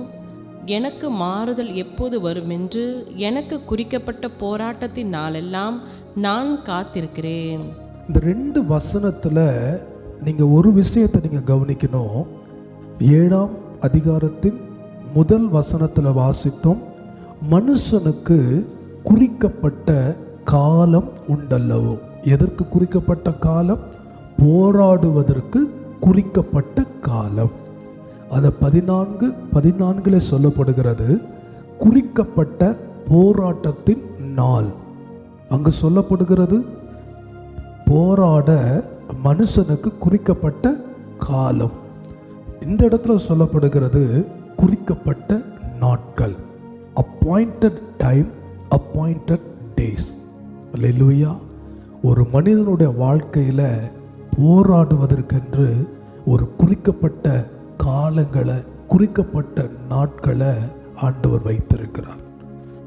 எனக்கு மாறுதல் எப்போது வருமென்று எனக்கு குறிக்கப்பட்ட போராட்டத்தின் நாளெல்லாம் நான் காத்திருக்கிறேன். இந்த 2 வசனத்துல நீங்க ஒரு விஷயத்தை நீங்க கவனிக்கணும். 7ஆம் அதிகாரத்தின் முதல் வசனத்துல வாசித்தோம், மனுஷனுக்கு குறிக்கப்பட்ட காலம் உண்டல்லவோ. எதற்கு குறிக்கப்பட்ட காலம்? போராடுவதற்கு குறிக்கப்பட்ட காலம். அது 14:14 சொல்லப்படுகிறது, குறிக்கப்பட்ட போராட்டத்தின் நாள். அங்கு சொல்லப்படுகிறது போராட மனுஷனுக்கு குறிக்கப்பட்ட காலம். இந்த இடத்துல சொல்லப்படுகிறது குறிக்கப்பட்ட நாட்கள். Appointed time, appointed days. Hallelujah. ஒரு மனிதனுடைய வாழ்க்கையில் போராடுவதற்கென்று ஒரு குறிக்கப்பட்ட காலங்களை, குறிக்கப்பட்ட நாட்களை ஆண்டவர் வைத்திருக்கிறார்.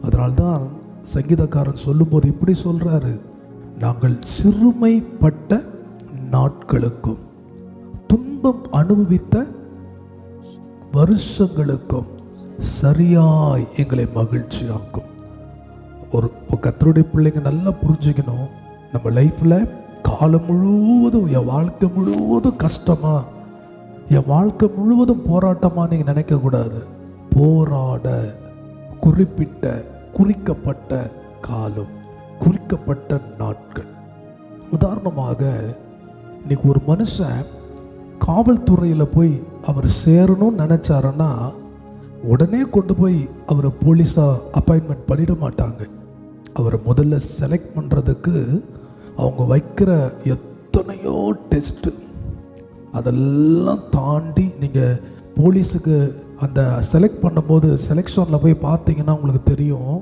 அதனால்தான் சங்கீதக்காரன் சொல்லும்போது இப்படி சொல்றாரு, நாங்கள் சிறுமைப்பட்ட நாட்களுக்கும் துன்பம் அனுபவித்த வருஷங்களுக்கும் சரியாய் எங்களை மகிழ்ச்சியாக்கும். ஒரு கர்த்தருடைய பிள்ளைங்க நல்லா புரிஞ்சுக்கணும், நம்ம லைஃப்ல காலம் முழுவதும், என் வாழ்க்கை முழுவதும் கஷ்டமா, என் வாழ்க்கை முழுவதும் போராட்டமாக நீங்கள் நினைக்கக்கூடாது. போராட குறிப்பிட்ட குறிக்கப்பட்ட காலம், குறிக்கப்பட்ட நாட்கள். உதாரணமாக இன்னைக்கு ஒரு மனுஷன் காவல்துறையில் போய் அவர் சேரணும்னு நினச்சாருன்னா உடனே கொண்டு போய் அவரை போலீஸாக அப்பாயின்மெண்ட் பண்ணிட மாட்டாங்க. அவரை முதல்ல செலக்ட் பண்ணுறதுக்கு அவங்க வைக்கிற எத்தனையோ டெஸ்ட்டு, அதெல்லாம் தாண்டி நீங்கள் போலீஸுக்கு அந்த செலக்ட் பண்ணும்போது செலெக்ஷனில் போய் பார்த்தீங்கன்னா உங்களுக்கு தெரியும்,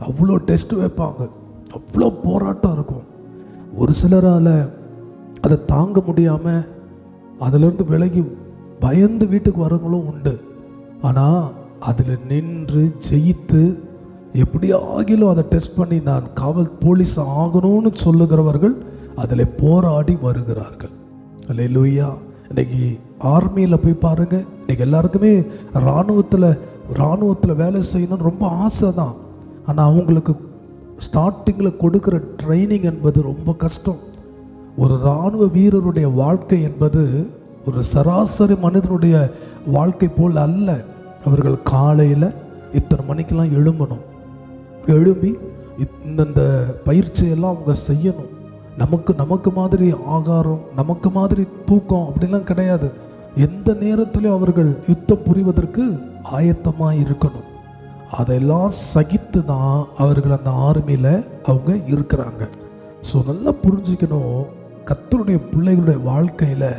அவ்வளோ டெஸ்ட்டு வைப்பாங்க, அவ்வளோ போராட்டம் இருக்கும். ஒரு சிலரால் அதை தாங்க முடியாமல் அதிலிருந்து விலகி பயந்து வீட்டுக்கு வரவங்களும் உண்டு. ஆனால் அதில் நின்று ஜெயித்து எப்படி ஆகிலும் அதை டெஸ்ட் பண்ணி நான் காவல் போலீஸ் ஆகணும்னு சொல்லுகிறவர்கள் அதில் போராடி வருகிறார்கள். அல்லேலூயா. இன்னைக்கு ஆர்மியில் போய் பாருங்கள், இன்னைக்கு எல்லாருக்குமே இராணுவத்தில் வேலை செய்யணும்னு ரொம்ப ஆசை தான். ஆனால் அவங்களுக்கு ஸ்டார்டிங்கில் கொடுக்குற ட்ரைனிங் என்பது ரொம்ப கஷ்டம். ஒரு இராணுவ வீரருடைய வாழ்க்கை என்பது ஒரு சராசரி மனிதனுடைய வாழ்க்கை போல் அல்ல. அவர்கள் காலையில் இத்தனை மணிக்கெல்லாம் எழும்பணும், எழும்பி இந்தந்த பயிற்சியெல்லாம் அவங்க செய்யணும். நமக்கு மாதிரி ஆகாரம், நமக்கு மாதிரி தூக்கம் அப்படிலாம் கிடையாது. எந்த நேரத்திலையும் அவர்கள் யுத்தம் புரிவதற்கு ஆயத்தமாக இருக்கணும். அதெல்லாம் சகித்து தான் அவர்கள் அந்த ஆர்மியில் அவங்க இருக்கிறாங்க. ஸோ நல்லா புரிஞ்சுக்கணும், கர்த்தருடைய பிள்ளைகளுடைய வாழ்க்கையில்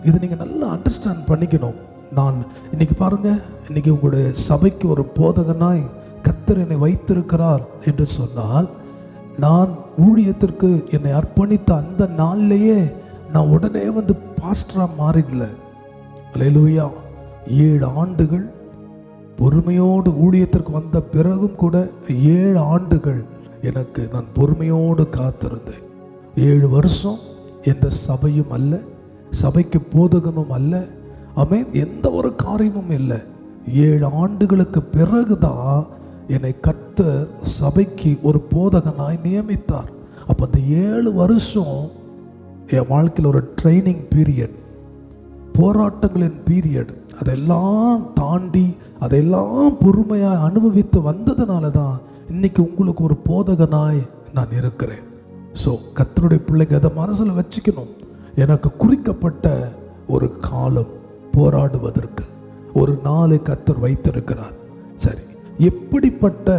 இது நீங்கள் நல்லா அண்டர்ஸ்டாண்ட் பண்ணிக்கணும். நான் இன்னைக்கு பாருங்கள், இன்னைக்கு உங்களுடைய சபைக்கு ஒரு போதகனாய் கர்த்தர் என்னை வைத்திருக்கிறார் என்று சொன்னால், நான் ஊழியத்திற்கு என்னை அர்ப்பணித்த அந்த நாள்லேயே நான் உடனே பாஸ்டராக மாறிடல. அல்லேலூயா. 7 ஆண்டுகள் பொறுமையோடு ஊழியத்திற்கு வந்த பிறகும் கூட 7 ஆண்டுகள் எனக்கு நான் பொறுமையோடு காத்திருந்தேன். 7 வருஷம் எந்த சபையும் அல்ல, சபைக்கு போதகனும் அல்ல, ஆமென், எந்த ஒரு காரியமும் இல்லை. 7 ஆண்டுகளுக்கு பிறகுதான் என்னை கர்த்தர் சபைக்கு ஒரு போதகனாய் நியமித்தார். அப்போ அந்த 7 வருஷம் என் வாழ்க்கையில் ஒரு ட்ரைனிங் பீரியட், போராட்டங்களின் பீரியட். அதெல்லாம் தாண்டி அதையெல்லாம் பொறுமையாக அனுபவித்து வந்ததுனால தான் இன்னைக்கு உங்களுக்கு ஒரு போதகனாய் நான் இருக்கிறேன். ஸோ கர்த்தருடைய பிள்ளைங்க அதை மனசில் வச்சுக்கணும். எனக்கு குறிக்கப்பட்ட ஒரு காலம் போராடுவதற்கு ஒரு நாளை கர்த்தர் வைத்திருக்கிறார். சரி, எப்படிப்பட்ட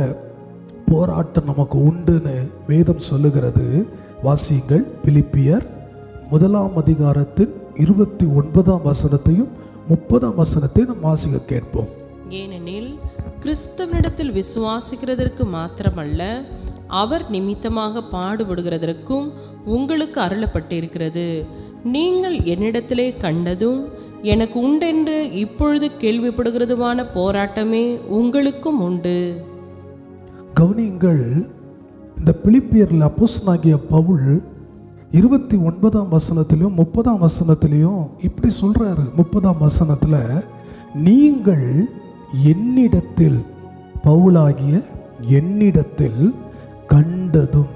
போராட்டம் நமக்கு உண்டுன்னு வேதம் சொல்லுகிறது. வாசியுங்கள், பிலிப்பியர் 1 அதிகாரத்தின் 29 வசனத்தையும் 30 வசனத்தையும் நாம் வாசிக்க கேட்போம். ஏனெனில் கிறிஸ்துவனிடத்தில் விசுவாசிக்கிறதற்கு மாத்திரமல்ல, அவர் நிமித்தமாக பாடுபடுகிறதற்கும் உங்களுக்கு அருளப்பட்டிருக்கிறது. நீங்கள் என்னிடத்திலே கண்டதும் எனக்கு உண்டென்று இப்பொழுது கேள்விப்படுகிறதுமான போராட்டமே உங்களுக்கும் உண்டு. கவனியுங்கள், இந்த பிலிப்பியரில் அப்போஸ்தலனாகிய பவுல் 29 வசனத்திலையும் 30 வசனத்திலையும் இப்படி சொல்றாரு. 30 வசனத்தில், நீங்கள் என்னிடத்தில், பவுலாகிய என்னிடத்தில் கண்டதும்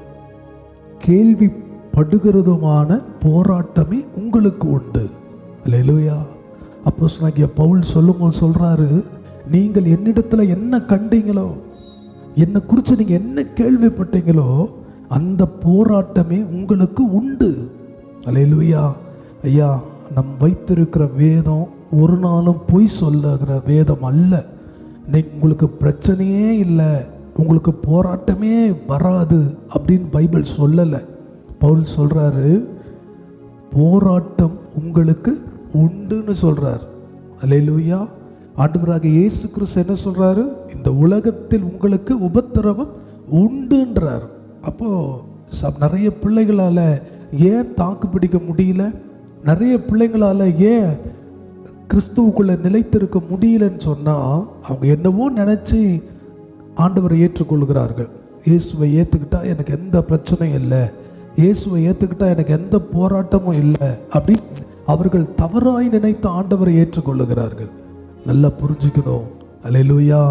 கேள்விப்படுகிறதுமான போராட்டமே உங்களுக்கு உண்டு. அல்லேலூயா. அப்போஸ்தலனாகிய பவுல் சொல்லும்போது சொல்றாரு, நீங்கள் என்னிடத்தில் என்ன கண்டீங்களோ, என்னை குறித்து நீங்கள் என்ன கேள்விப்பட்டீங்களோ அந்த போராட்டமே உங்களுக்கு உண்டு. அல்லேலூயா. ஐயா, நம் வைத்திருக்கிற வேதம் ஒரு நாளும் பொய் சொல்லுகிற வேதம் அல்ல. இன்னைக்கு உங்களுக்கு பிரச்சனையே இல்லை, உங்களுக்கு போராட்டமே வராது அப்படின்னு பைபிள் சொல்லலை. பவுல் சொல்றாரு, போராட்டம் உங்களுக்கு உண்டுன்னு சொல்றாரு. அல்லேலூயா. ஆண்டவராக இயேசு கிறிஸ்து என்ன சொல்றாரு? இந்த உலகத்தில் உங்களுக்கு உபத்திரவம் உண்டுன்றார். அப்போ நிறைய பிள்ளைகளால் ஏன் தாக்கு பிடிக்க முடியல, நிறைய பிள்ளைங்களால் ஏன் கிறிஸ்துவுக்குள்ள நிலைத்திருக்க முடியலன்னு சொன்னால், அவங்க என்னவோ நினச்சி ஆண்டவரை ஏற்றுக்கொள்கிறார்கள். இயேசுவை ஏற்றுக்கிட்டா எனக்கு எந்த பிரச்சனையும் இல்லை, இயேசுவை ஏற்றுக்கிட்டா எனக்கு எந்த போராட்டமும் இல்லை அப்படி அவர்கள் தவறாய் நினைத்து ஆண்டவரை ஏற்றுக்கொள்ளுகிறார்கள். நல்லா புரிஞ்சுக்கணும். அல்லேலூயா.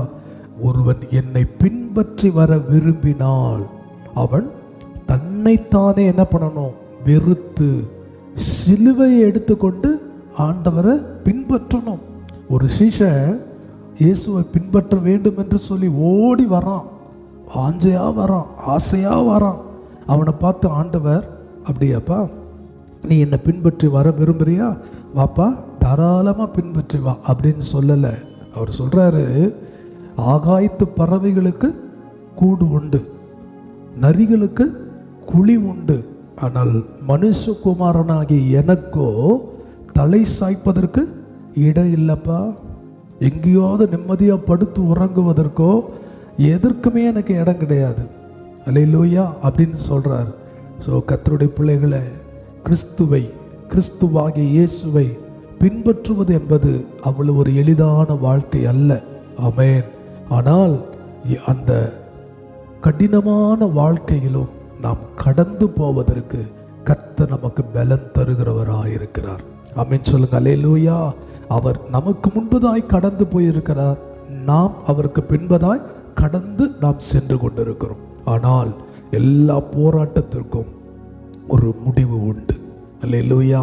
ஒருவன் என்னை பின்பற்றி வர விரும்பினால் அவன் தன்னைத்தானே என்ன பண்ணணும்? வெறுத்து சிலுவையை எடுத்துக்கொண்டு ஆண்டவரை பின்பற்றணும். ஒரு சீஷன் இயேசுவை பின்பற்ற வேண்டும் என்று சொல்லி ஓடி வரான், வாஞ்சையா வரான், ஆசையா வரான். அவனை பார்த்து ஆண்டவர், அப்படியாப்பா நீ என்னை பின்பற்றி வர விரும்புறியா, வாப்பா தாராளமாக பின்பற்றி வா அப்படின்னு சொல்லலை. அவர் சொல்கிறாரு, ஆகாயத்து பறவைகளுக்கு கூடு உண்டு, நரிகளுக்கு குழி உண்டு, ஆனால் மனுஷகுமாரனாகிய எனக்கோ தலை சாய்ப்பதற்கு இடம் இல்லைப்பா. எங்கேயாவது நிம்மதியாக படுத்து உறங்குவதற்கோ எதற்குமே எனக்கு இடம் கிடையாது. அல்லேலூயா அப்படின்னு சொல்கிறார். ஸோ கர்த்தருடைய பிள்ளைகளை, கிறிஸ்துவாகிய இயேசுவை பின்பற்றுவது என்பது அவ்வளவு ஒரு எளிதான வாழ்க்கை அல்ல. ஆமென். ஆனால் அந்த கடினமான வாழ்க்கையிலும் நாம் கடந்து போவதற்கு கர்த்தர் நமக்கு பலன் தருகிறவராயிருக்கிறார். ஆமென் சொல்லுங்க. அல்லேலூயா. அவர் நமக்கு முன்பதாய் கடந்து போயிருக்கிறார், நாம் அவருக்கு பின்பதாய் கடந்து நாம் சென்று கொண்டிருக்கிறோம். ஆனால் எல்லா போராட்டத்திற்கும் ஒரு முடிவு உண்டு. அல்லேலூயா.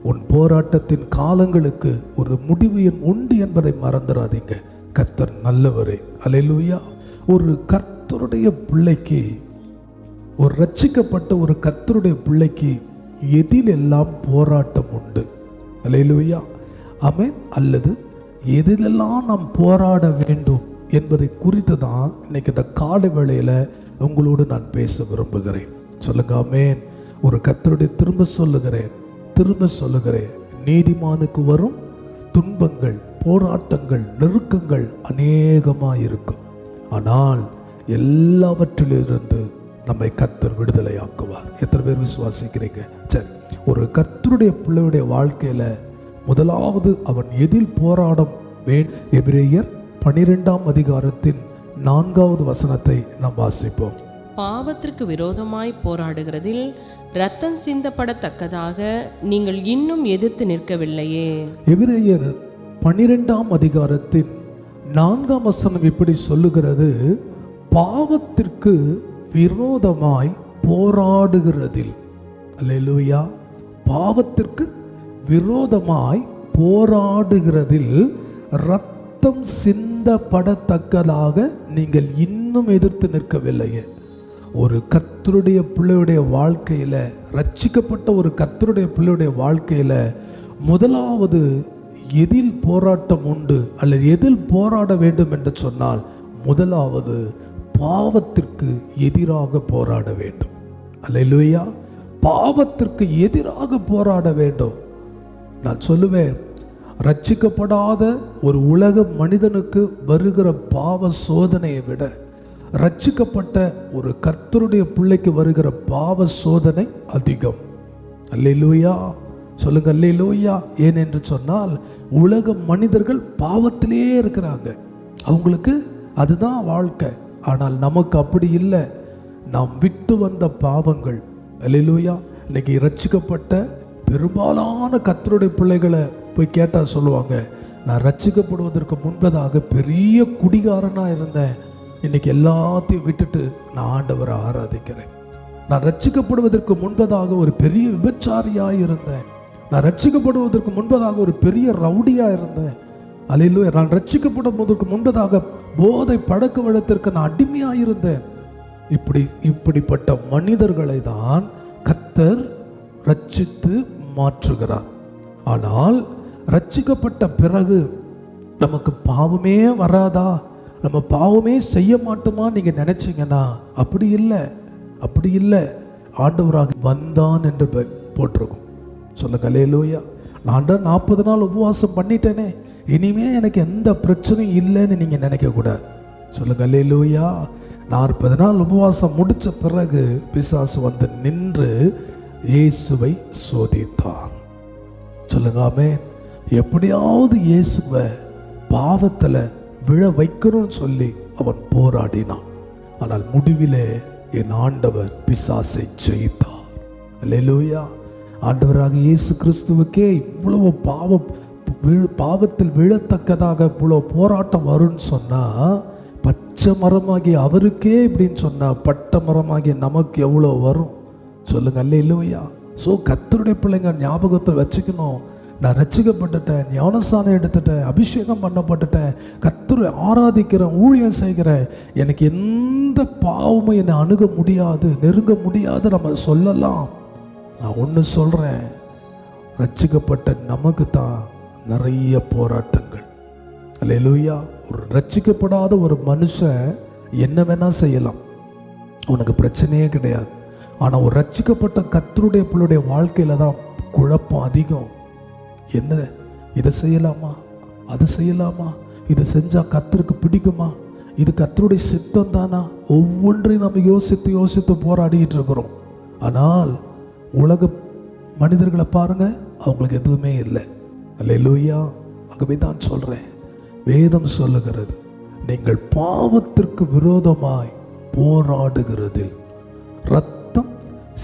உன் போராட்டத்தின் காலங்களுக்கு ஒரு முடிவு உண்டு என்பதை மறந்துடாதீங்க. கர்த்தர் நல்லவரே. அல்லேலூயா. ஒரு கர்த்தருடைய பிள்ளைக்கு, ஒரு ரட்சிக்கப்பட்ட ஒரு கர்த்தருடைய பிள்ளைக்கு எதிலெல்லாம் போராட்டம் உண்டு. அல்லேலூயா. ஆமென். அல்லது எதிலெல்லாம் நாம் போராட வேண்டும் என்பதை குறித்து தான் இன்னைக்கு இந்த காலை வேளையில் உங்களோடு நான் பேச விரும்புகிறேன். சொல்லுங்க ஆமென். ஒரு கர்த்தருடைய திரும்ப சொல்லுகிறேன், நீதிமானுக்கு வரும் துன்பங்கள், போராட்டங்கள், நெருக்கங்கள் அநேகமாக இருக்கும். ஆனால் எல்லாவற்றிலிருந்து நம்மை கர்த்தர் விடுதலை ஆக்குவார். எத்தனை பேர் விசுவாசிக்கிறீங்க? சரி, ஒரு கர்த்தருடைய பிள்ளையுடைய வாழ்க்கையில் முதலாவது அவன் எதில் போராடும் எபிரேயர் 12ஆம் அதிகாரத்தின் 4வது வசனத்தை நாம் வாசிப்போம். பாவத்திற்கு விரோதமாய் போராடுகிறதில் இரத்தம் சிந்தப்படத்தக்கதாக நீங்கள் இன்னும் எதிர்த்து நிற்கவில்லையே. எபிரேயர் 12ஆம் அதிகாரத்தின் 4ஆம் வசனம் இப்படி சொல்லுகிறது, பாவத்திற்கு விரோதமாய் போராடுகிறதில். அல்லேலூயா. பாவத்திற்கு விரோதமாய் போராடுகிறதில் இரத்தம் சிந்தப்படத்தக்கதாக நீங்கள் இன்னும் எதிர்த்து நிற்கவில்லையே. ஒரு கர்த்தருடைய பிள்ளையுடைய வாழ்க்கையில், ரட்சிக்கப்பட்ட ஒரு கர்த்தருடைய பிள்ளையுடைய வாழ்க்கையில் முதலாவது எதில் போராட்டம் உண்டு அல்லது எதில் போராட வேண்டும் என்று சொன்னால், முதலாவது பாவத்திற்கு எதிராக போராட வேண்டும். அல்லேலூயா. பாவத்திற்கு எதிராக போராட வேண்டும். நான் சொல்லுவேன், ரட்சிக்கப்படாத ஒரு உலக மனிதனுக்கு வருகிற பாவ சோதனையை விட ரட்சிக்கப்பட்ட ஒரு கர்த்தருடைய பிள்ளைக்கு வருகிற பாவ சோதனை அதிகம். அல்லேலூயா. சொல்லுங்க அல்லேலூயா. ஏனென்று சொன்னால், உலக மனிதர்கள் பாவத்திலே இருக்கிறாங்க, அவங்களுக்கு அதுதான் வாழ்க்கை. ஆனால் நமக்கு அப்படி இல்லை. நாம் விட்டு வந்த பாவங்கள். அல்லேலூயா. இன்னைக்கு ரட்சிக்கப்பட்ட பெரும்பாலான கர்த்தருடைய பிள்ளைகளை போய் கேட்டால் சொல்லுவாங்க, நான் ரட்சிக்கப்படுவதற்கு முன்பதாக பெரிய குடிகாரனாக இருந்தேன், இன்னைக்கு எல்லாத்தையும் விட்டுட்டு நான் ஆண்டவரை ஆராதிக்கிறேன். நான் ரட்சிக்கப்படுவதற்கு முன்பதாக ஒரு பெரிய விபச்சாரியாக இருந்தேன், நான் ரட்சிக்கப்படுவதற்கு முன்பதாக ஒரு பெரிய ரவுடியாக இருந்தேன். அல்லேலூயா. நான் ரட்சிக்கப்படுவதற்கு முன்பதாக போதை பழக்க வழக்கத்திற்கு நான் அடிமையாக இருந்தேன். இப்படிப்பட்ட மனிதர்களை தான் கர்த்தர் ரட்சித்து மாற்றுகிறார். ஆனால் ரட்சிக்கப்பட்ட பிறகு நமக்கு பாவமே வராதா, நம்ம பாவமே செய்ய மாட்டோமா நீங்க நினைச்சீங்கன்னா அப்படி இல்லை. ஆண்டவராக வந்தான் என்று போட்டிருக்கும். சொல்லுங்க அல்லேலூயா. நான் 40 நாள் உபவாசம் பண்ணிட்டேனே, இனிமே எனக்கு எந்த பிரச்சனையும் இல்லைன்னு நீங்க நினைக்க கூடாது. சொல்லுங்க அல்லேலூயா. 40 நாள் உபவாசம் முடிச்ச பிறகு பிசாசு வந்து நின்று இயேசுவை சோதித்தான். சொல்லுங்க ஆமென். எப்படியாவது இயேசுவை பாவத்துல விழ வைக்கணும்னு சொல்லி அவன் போராடினான். ஆனால் முடிவிலே என் ஆண்டவர் பிசாசை ஜெயித்தார். அல்லேலூயா. ஆண்டவராக இயேசு கிறிஸ்துவுக்கே இவ்வளவு பாவத்தில் விழத்தக்கதாக இவ்வளவு போராட்டம் வரும்னு சொன்னா, பச்சை மரமாகிய அவருக்கே இப்படின்னு சொன்னா, பட்ட மரமாகிய நமக்கு எவ்வளோ வரும்? சொல்லுங்க அல்லேலூயா. ஸோ கர்த்தருடைய பிள்ளைங்க ஞாபகத்தை வச்சுக்கணும், நான் ரட்சிக்கப்பட்டுட்டேன், ஞானஸ்நானம் எடுத்துட்டேன், அபிஷேகம் பண்ணப்பட்டுட்டேன், கர்த்தரை ஆராதிக்கிறேன், ஊழியம் செய்கிறேன், எனக்கு எந்த பாவமும் என்னை அணுக முடியாது, நெருங்க முடியாது நம்ம சொல்லலாம். நான் ஒன்று சொல்கிறேன், ரட்சிக்கப்பட்ட நமக்கு தான் நிறைய போராட்டங்கள். அல்லேலூயா. ஒரு ரட்சிக்கப்படாத ஒரு மனுஷன் என்ன வேணா செய்யலாம், உனக்கு பிரச்சனையே கிடையாது. ஆனால் ஒரு ரட்சிக்கப்பட்ட கர்த்தருடைய பிள்ளையுடைய வாழ்க்கையில் தான் குழப்பம் அதிகம். என்ன, இதை செய்யலாமா, அது செய்யலாமா, இது செஞ்சால் கர்த்தருக்கு பிடிக்குமா, இது கர்த்தருடைய சித்தம் தானா, ஒவ்வொன்றையும் நம்ம யோசித்து போராடிட்டு இருக்கிறோம். ஆனால் உலக மனிதர்களை பாருங்க, அவங்களுக்கு எதுவுமே இல்லை. அல்லேலூயா. ஆகவே தான் சொல்கிறேன், வேதம் சொல்லுகிறது, நீங்கள் பாவத்திற்கு விரோதமாய் போராடுகிறதில் ரத்தம்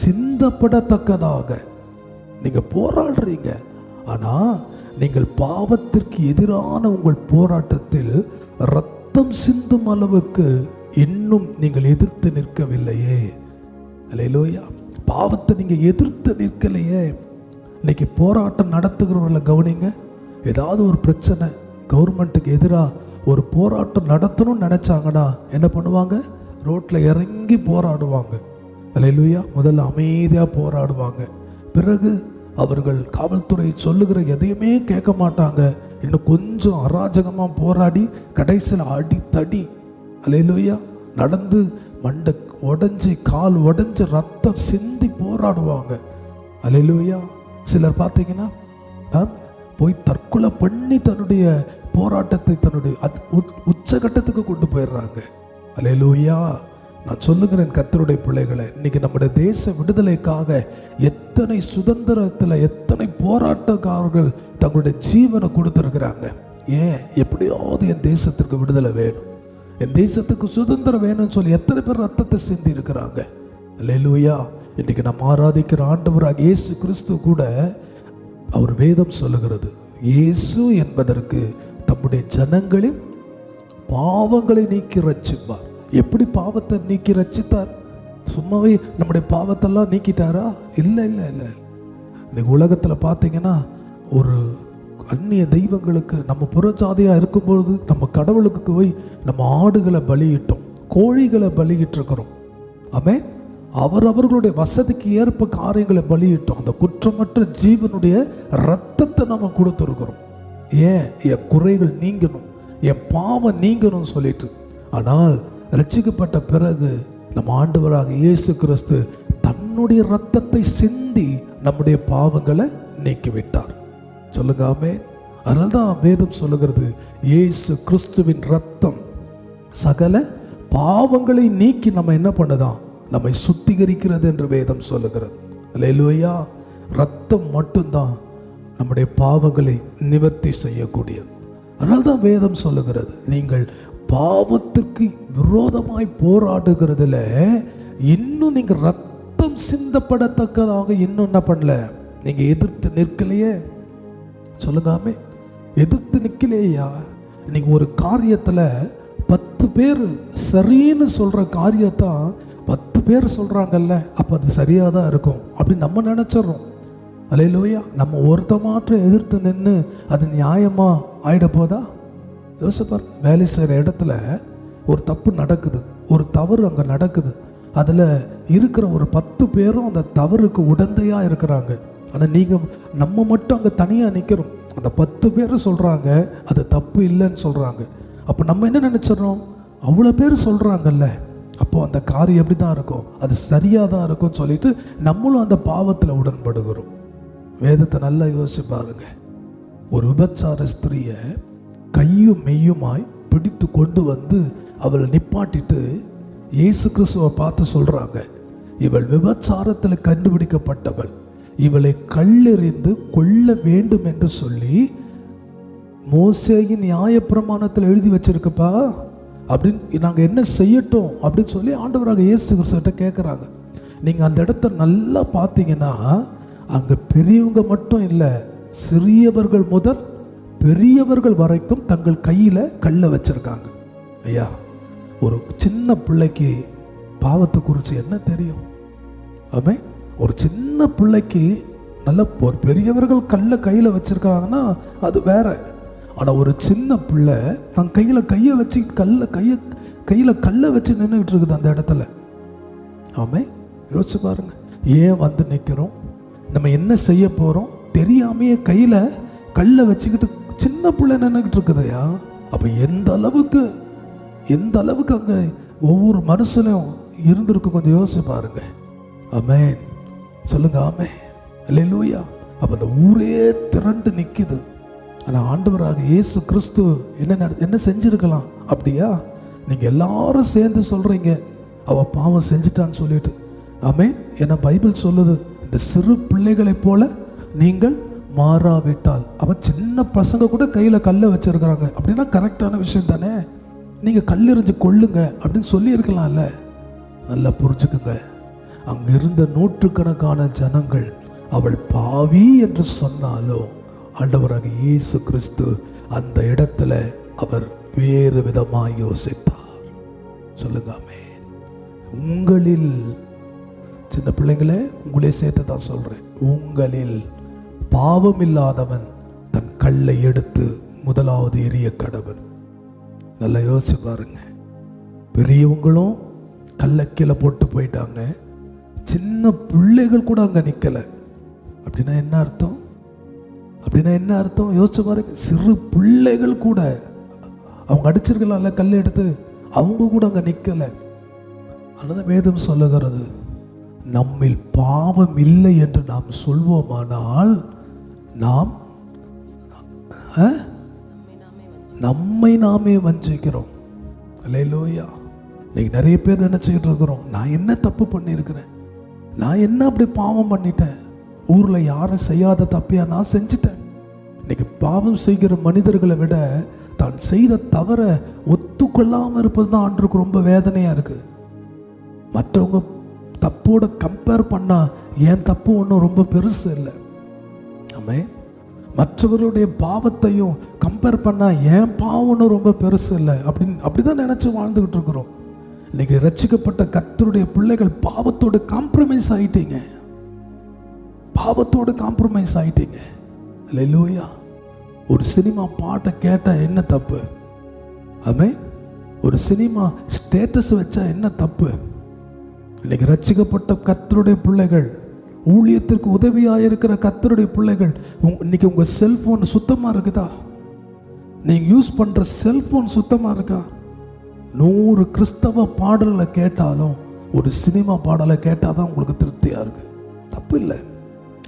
சிந்தப்படத்தக்கதாக நீங்க போராடுறீங்க. ஆனா நீங்கள் பாவத்திற்கு எதிரான உங்கள் போராட்டத்தில் ரத்தம் சிந்தும் அளவுக்கு இன்னும் நீங்கள் எதிர்த்து நிற்கவில்லையே. அல்லேலூயா. பாவத்தை நீங்க எதிர்த்து நிற்கலையே. இன்னைக்கு போராட்டம் நடத்துகிறவர்களை கவனிங்க. ஏதாவது ஒரு பிரச்சனை, கவர்மெண்ட்டுக்கு எதிராக ஒரு போராட்டம் நடத்தணும்னு நினைச்சாங்கன்னா என்ன பண்ணுவாங்க? ரோட்டில் இறங்கி போராடுவாங்க. அல்லேலூயா. முதல்ல அமைதியாக போராடுவாங்க. பிறகு அவர்கள் காவல்துறை சொல்லுகிற எதையுமே கேட்க மாட்டாங்க. இன்னும் கொஞ்சம் அராஜகமாக போராடி கடைசியில் அடித்தடி, அல்லேலூயா, நடந்து மண்டை உடஞ்சி கால் உடஞ்சி ரத்தம் சிந்தி போராடுவாங்க. அல்லேலூயா. சிலர் பார்த்தீங்கன்னா போய் தற்கொலை பண்ணி தன்னுடைய போராட்டத்தை தன்னுடைய உச்சகட்டத்துக்கு கொண்டு போயிடுறாங்க. அல்லேலூயா. நான் சொல்லுகிறேன் கர்த்தருடைய பிள்ளைகளை, இன்னைக்கு நம்முடைய தேச விடுதலைக்காக எத்தனை சுதந்திரத்தில் எத்தனை போராட்டக்காரர்கள் தங்களுடைய ஜீவனை கொடுத்துருக்கிறாங்க. ஏன்? எப்படியாவது என் தேசத்திற்கு விடுதலை வேணும், என் தேசத்துக்கு சுதந்திரம் வேணும்னு சொல்லி எத்தனை பேர் ரத்தத்தை சிந்தி இருக்கிறாங்க. அல்லேலூயா. இன்னைக்கு நம்ம ஆராதிக்கிற ஆண்டவராக இயேசு கிறிஸ்து கூட, அவர் வேதம் சொல்லுகிறது, இயேசு என்பதற்கு தம்முடைய ஜனங்களின் பாவங்களை நீக்கி ரட்சிப்பார். எப்படி பாவத்தை நீக்கி ரட்சித்தார்? சும்மாவே நம்முடைய பாவத்தெல்லாம் நீக்கிட்டாரா? இல்லை இல்லை இல்லை. இன்னைக்கு உலகத்தில் பார்த்தீங்கன்னா ஒரு அந்நிய தெய்வங்களுக்கு நம்ம புறஜாதியாக இருக்கும்பொழுது நம்ம கடவுளுக்கு போய் நம்ம ஆடுகளை பலியிட்டோம், கோழிகளை பலியிட்டிருக்கிறோம். ஆமென். அவர்களுடைய வசதிக்கு ஏற்ப காரியங்களை பலியிட்டோம். அந்த குற்றமற்ற ஜீவனுடைய ரத்தத்தை நம்ம கொடுத்துருக்கிறோம். ஏன்? என் குறைகள் நீங்கணும், என் பாவம் நீங்கணும் சொல்லிட்டு. ஆனால் ரட்சிக்கப்பட்ட பிறகு நம்ம ஆண்டவராக இயேசு கிறிஸ்து தன்னுடைய ரத்தத்தை சிந்தி நம்முடைய பாவங்களை நீக்கிவிட்டார். சொல்லுங்க ஆமென். அதனால தான் வேதம் சொல்லுகிறது, இயேசு கிறிஸ்துவின் ரத்தம் சகல பாவங்களை நீக்கி நம்ம என்ன பண்ணுதான், நம்மை சுத்திகரிக்கிறது என்று வேதம் சொல்லுகிறது. அல்லேலூயா. ரத்தம் மட்டும்தான் நம்முடைய பாவங்களை நிவர்த்தி செய்யக்கூடியது. அதனால தான் வேதம் சொல்லுகிறது, நீங்கள் பாவத்திற்கு விரோதமாய் போராடுகிறதுல இன்னும் நீங்க ரத்தம் சிந்தப்படத்தக்கதாக இன்னும் என்ன பண்ணல, நீங்க எதிர்த்து நிற்கலையே. சொல்லுங்காமே, எதிர்த்து நிற்கலையா? இன்னைக்கு ஒரு காரியத்துல 10 பேர் சரின்னு சொல்ற காரியத்தான் 10 பேர் சொல்றாங்கல்ல, அப்ப அது சரியா தான் இருக்கும் அப்படின்னு நம்ம நினைச்சிடறோம். அல்லேலூயா. நம்ம ஒருத்த மாற்றம் எதிர்த்து நின்று அது நியாயமா ஆயிட போதா? யோசிப்பார். வேலை செய்கிற இடத்துல ஒரு தப்பு நடக்குது, ஒரு தவறு அங்கே நடக்குது. அதில் இருக்கிற ஒரு 10 பேரும் அந்த தவறுக்கு உடந்தையாக இருக்கிறாங்க. ஆனால் நீங்கள் நம்ம மட்டும் அங்கே தனியாக நிற்கிறோம். அந்த 10 பேர் சொல்கிறாங்க அது தப்பு இல்லைன்னு சொல்கிறாங்க. அப்போ நம்ம என்ன நினச்சிடறோம்? அவ்வளோ பேர் சொல்கிறாங்கல்ல, அப்போது அந்த காரியம் எப்படி தான் இருக்கும், அது சரியாக தான் இருக்கும்னு சொல்லிட்டு நம்மளும் அந்த பாவத்தில் உடன்படுகிறோம். வேதத்தை நல்லா யோசிச்சு பாருங்க. ஒரு விபச்சார ஸ்திரியை கையும் மெய்யுமாய் பிடித்து கொண்டு வந்து அவளை நிப்பாட்டிட்டு இயேசு கிறிஸ்துவை பார்த்து சொல்றாங்க, இவள் விபச்சாரத்தில் கண்டுபிடிக்கப்பட்டவள், இவளை கல்லெறிந்து கொல்ல வேண்டும் என்று சொல்லி மோசேயின் நியாயப்பிரமாணத்தில் எழுதி வச்சிருக்கப்பா, அப்படின்னு நாங்கள் என்ன செய்யட்டும் அப்படின்னு சொல்லி ஆண்டவராக இயேசு கிறிஸ்துவிட்ட கேட்குறாங்க. நீங்கள் அந்த இடத்த நல்லா பார்த்தீங்கன்னா அங்கே பெரியவங்க மட்டும் இல்லை, சிறியவர்கள் முதல் பெரியவர்கள் வரைக்கும் தங்கள் கையில் கல்லை வச்சிருக்காங்க. ஐயா, ஒரு சின்ன பிள்ளைக்கு பாவத்தை குறித்து என்ன தெரியும்? ஆமே, ஒரு சின்ன பிள்ளைக்கு நல்ல ஒரு பெரியவர்கள் கல்லை கையில் வச்சிருக்காங்கன்னா அது வேற. ஆனால் ஒரு சின்ன பிள்ளை தன் கையை வச்சு கையில் கல்லை வச்சு நின்றுக்கிட்டு இருக்குது அந்த இடத்துல. ஆமே, யோசிச்சு பாருங்க. ஏன் வந்து நிற்கிறோம்? நம்ம என்ன செய்ய போகிறோம் தெரியாமையே கையில் கல்லை வச்சுக்கிட்டு சின்ன பிள்ளை நின்றுக்கிட்டு இருக்குதையா. அப்போ எந்த அளவுக்கு அங்கே ஒவ்வொரு மனுஷனும் இருந்திருக்கு கொஞ்சம் யோசிச்சு பாருங்க. ஆமென், சொல்லுங்க ஆமென், அல்லேலூயா. அப்போ அந்த ஊரே திரண்டு நிற்குது. ஆனால் ஆண்டவராக இயேசு கிறிஸ்து என்ன செஞ்சிருக்கலாம்? அப்படியா? நீங்கள் எல்லாரும் சேர்ந்து சொல்கிறீங்க அவள் பாவம் செஞ்சிட்டான்னு சொல்லிட்டு. ஆமென். ஏன்னா பைபிள் சொல்லுது, இந்த சிறு பிள்ளைகளைப் போல நீங்கள் மாறாவிட்டால். அவள் சின்ன பசங்க கூட கையில் கல்லை வச்சிருக்கிறாங்க அப்படின்னா கரெக்டான விஷயம் தானே. நீங்கள் கல்லெறிஞ்சு கொள்ளுங்க அப்படின்னு சொல்லியிருக்கலாம்ல. நல்லா புரிஞ்சுக்குங்க. அங்கே இருந்த நூற்றுக்கணக்கான ஜனங்கள் அவள் பாவி என்று சொன்னாலும் ஆண்டவராக இயேசு கிறிஸ்து அந்த இடத்துல அவர் வேறு விதமாக யோசித்தார். சொல்லுங்க ஆமென். உங்களில், சின்ன பிள்ளைங்களே உங்களே சேர்த்து தான் சொல்றேன், உங்களில் பாவம் இல்லாதவன் தன் கல்லை எடுத்து முதலாவது எரிய கடவன். நல்லா யோசிச்சு பாருங்க. பெரியவங்களும் கல்லை கீழே போட்டு போயிட்டாங்க, சின்ன பிள்ளைகள் கூட அங்கே நிற்கலை. அப்படின்னா என்ன அர்த்தம்? யோசிச்சு பாருங்க. சிறு பிள்ளைகள் கூட, அவங்க அடிச்சிருக்கலாம்ல கல்லை எடுத்து, அவங்க கூட அங்கே நிற்கலை. அல்லது வேதம் சொல்லுகிறது, நம்மில் பாவம் இல்லை என்று நாம் சொல்வோமானால் நாம் நம்மை நாமே வஞ்சிக்கிறோம். அல்லேலூயா. இன்னைக்கு நிறைய பேர் நினைச்சுக்கிட்டு இருக்கிறோம், நான் என்ன தப்பு பண்ணியிருக்கிறேன், நான் என்ன அப்படி பாவம் பண்ணிட்டேன், ஊரில் யாரும் செய்யாத தப்பையா நான் செஞ்சிட்டேன். இன்னைக்கு பாவம் செய்கிற மனிதர்களை விட தான் செய்த தவற ஒத்துக்கொள்ளாமல் இருப்பது தான் ஆண்டவருக்கு ரொம்ப வேதனையாக இருக்குது. மற்றவங்க தப்போட கம்பேர் பண்ணால் என் தப்பு ஒன்றும் ரொம்ப பெருசு இல்லை. ஆமே, மற்றவர்களுடைய பாவத்தையும் கம்பேர் பண்ணால் என் பாவம் ஒன்றும் ரொம்ப பெருசு இல்லை அப்படிதான் நினச்சி வாழ்ந்துக்கிட்டு இருக்கிறோம். இன்னைக்கு ரட்சிக்கப்பட்ட கர்த்தருடைய பிள்ளைகள் பாவத்தோடு காம்ப்ரமைஸ் ஆயிட்டீங்க. அல்லேலூயா. ஒரு சினிமா பாட்டை கேட்டால் என்ன தப்பு? ஆமே, ஒரு சினிமா ஸ்டேட்டஸ் வச்சா என்ன தப்பு? இன்னைக்கு ரட்சிக்கப்பட்ட கர்த்தருடைய பிள்ளைகள், ஊழியத்திற்கு உதவியாக இருக்கிற கர்த்தருடைய பிள்ளைகள், இன்னைக்கு உங்கள் செல்ஃபோன் சுத்தமாக இருக்குதா? நீங்கள் யூஸ் பண்ணுற செல்ஃபோன் சுத்தமாக இருக்கா? 100 கிறிஸ்தவ பாடலை கேட்டாலும் ஒரு சினிமா பாடலை கேட்டால் தான் உங்களுக்கு திருப்தியாக இருக்கு. தப்பு இல்லை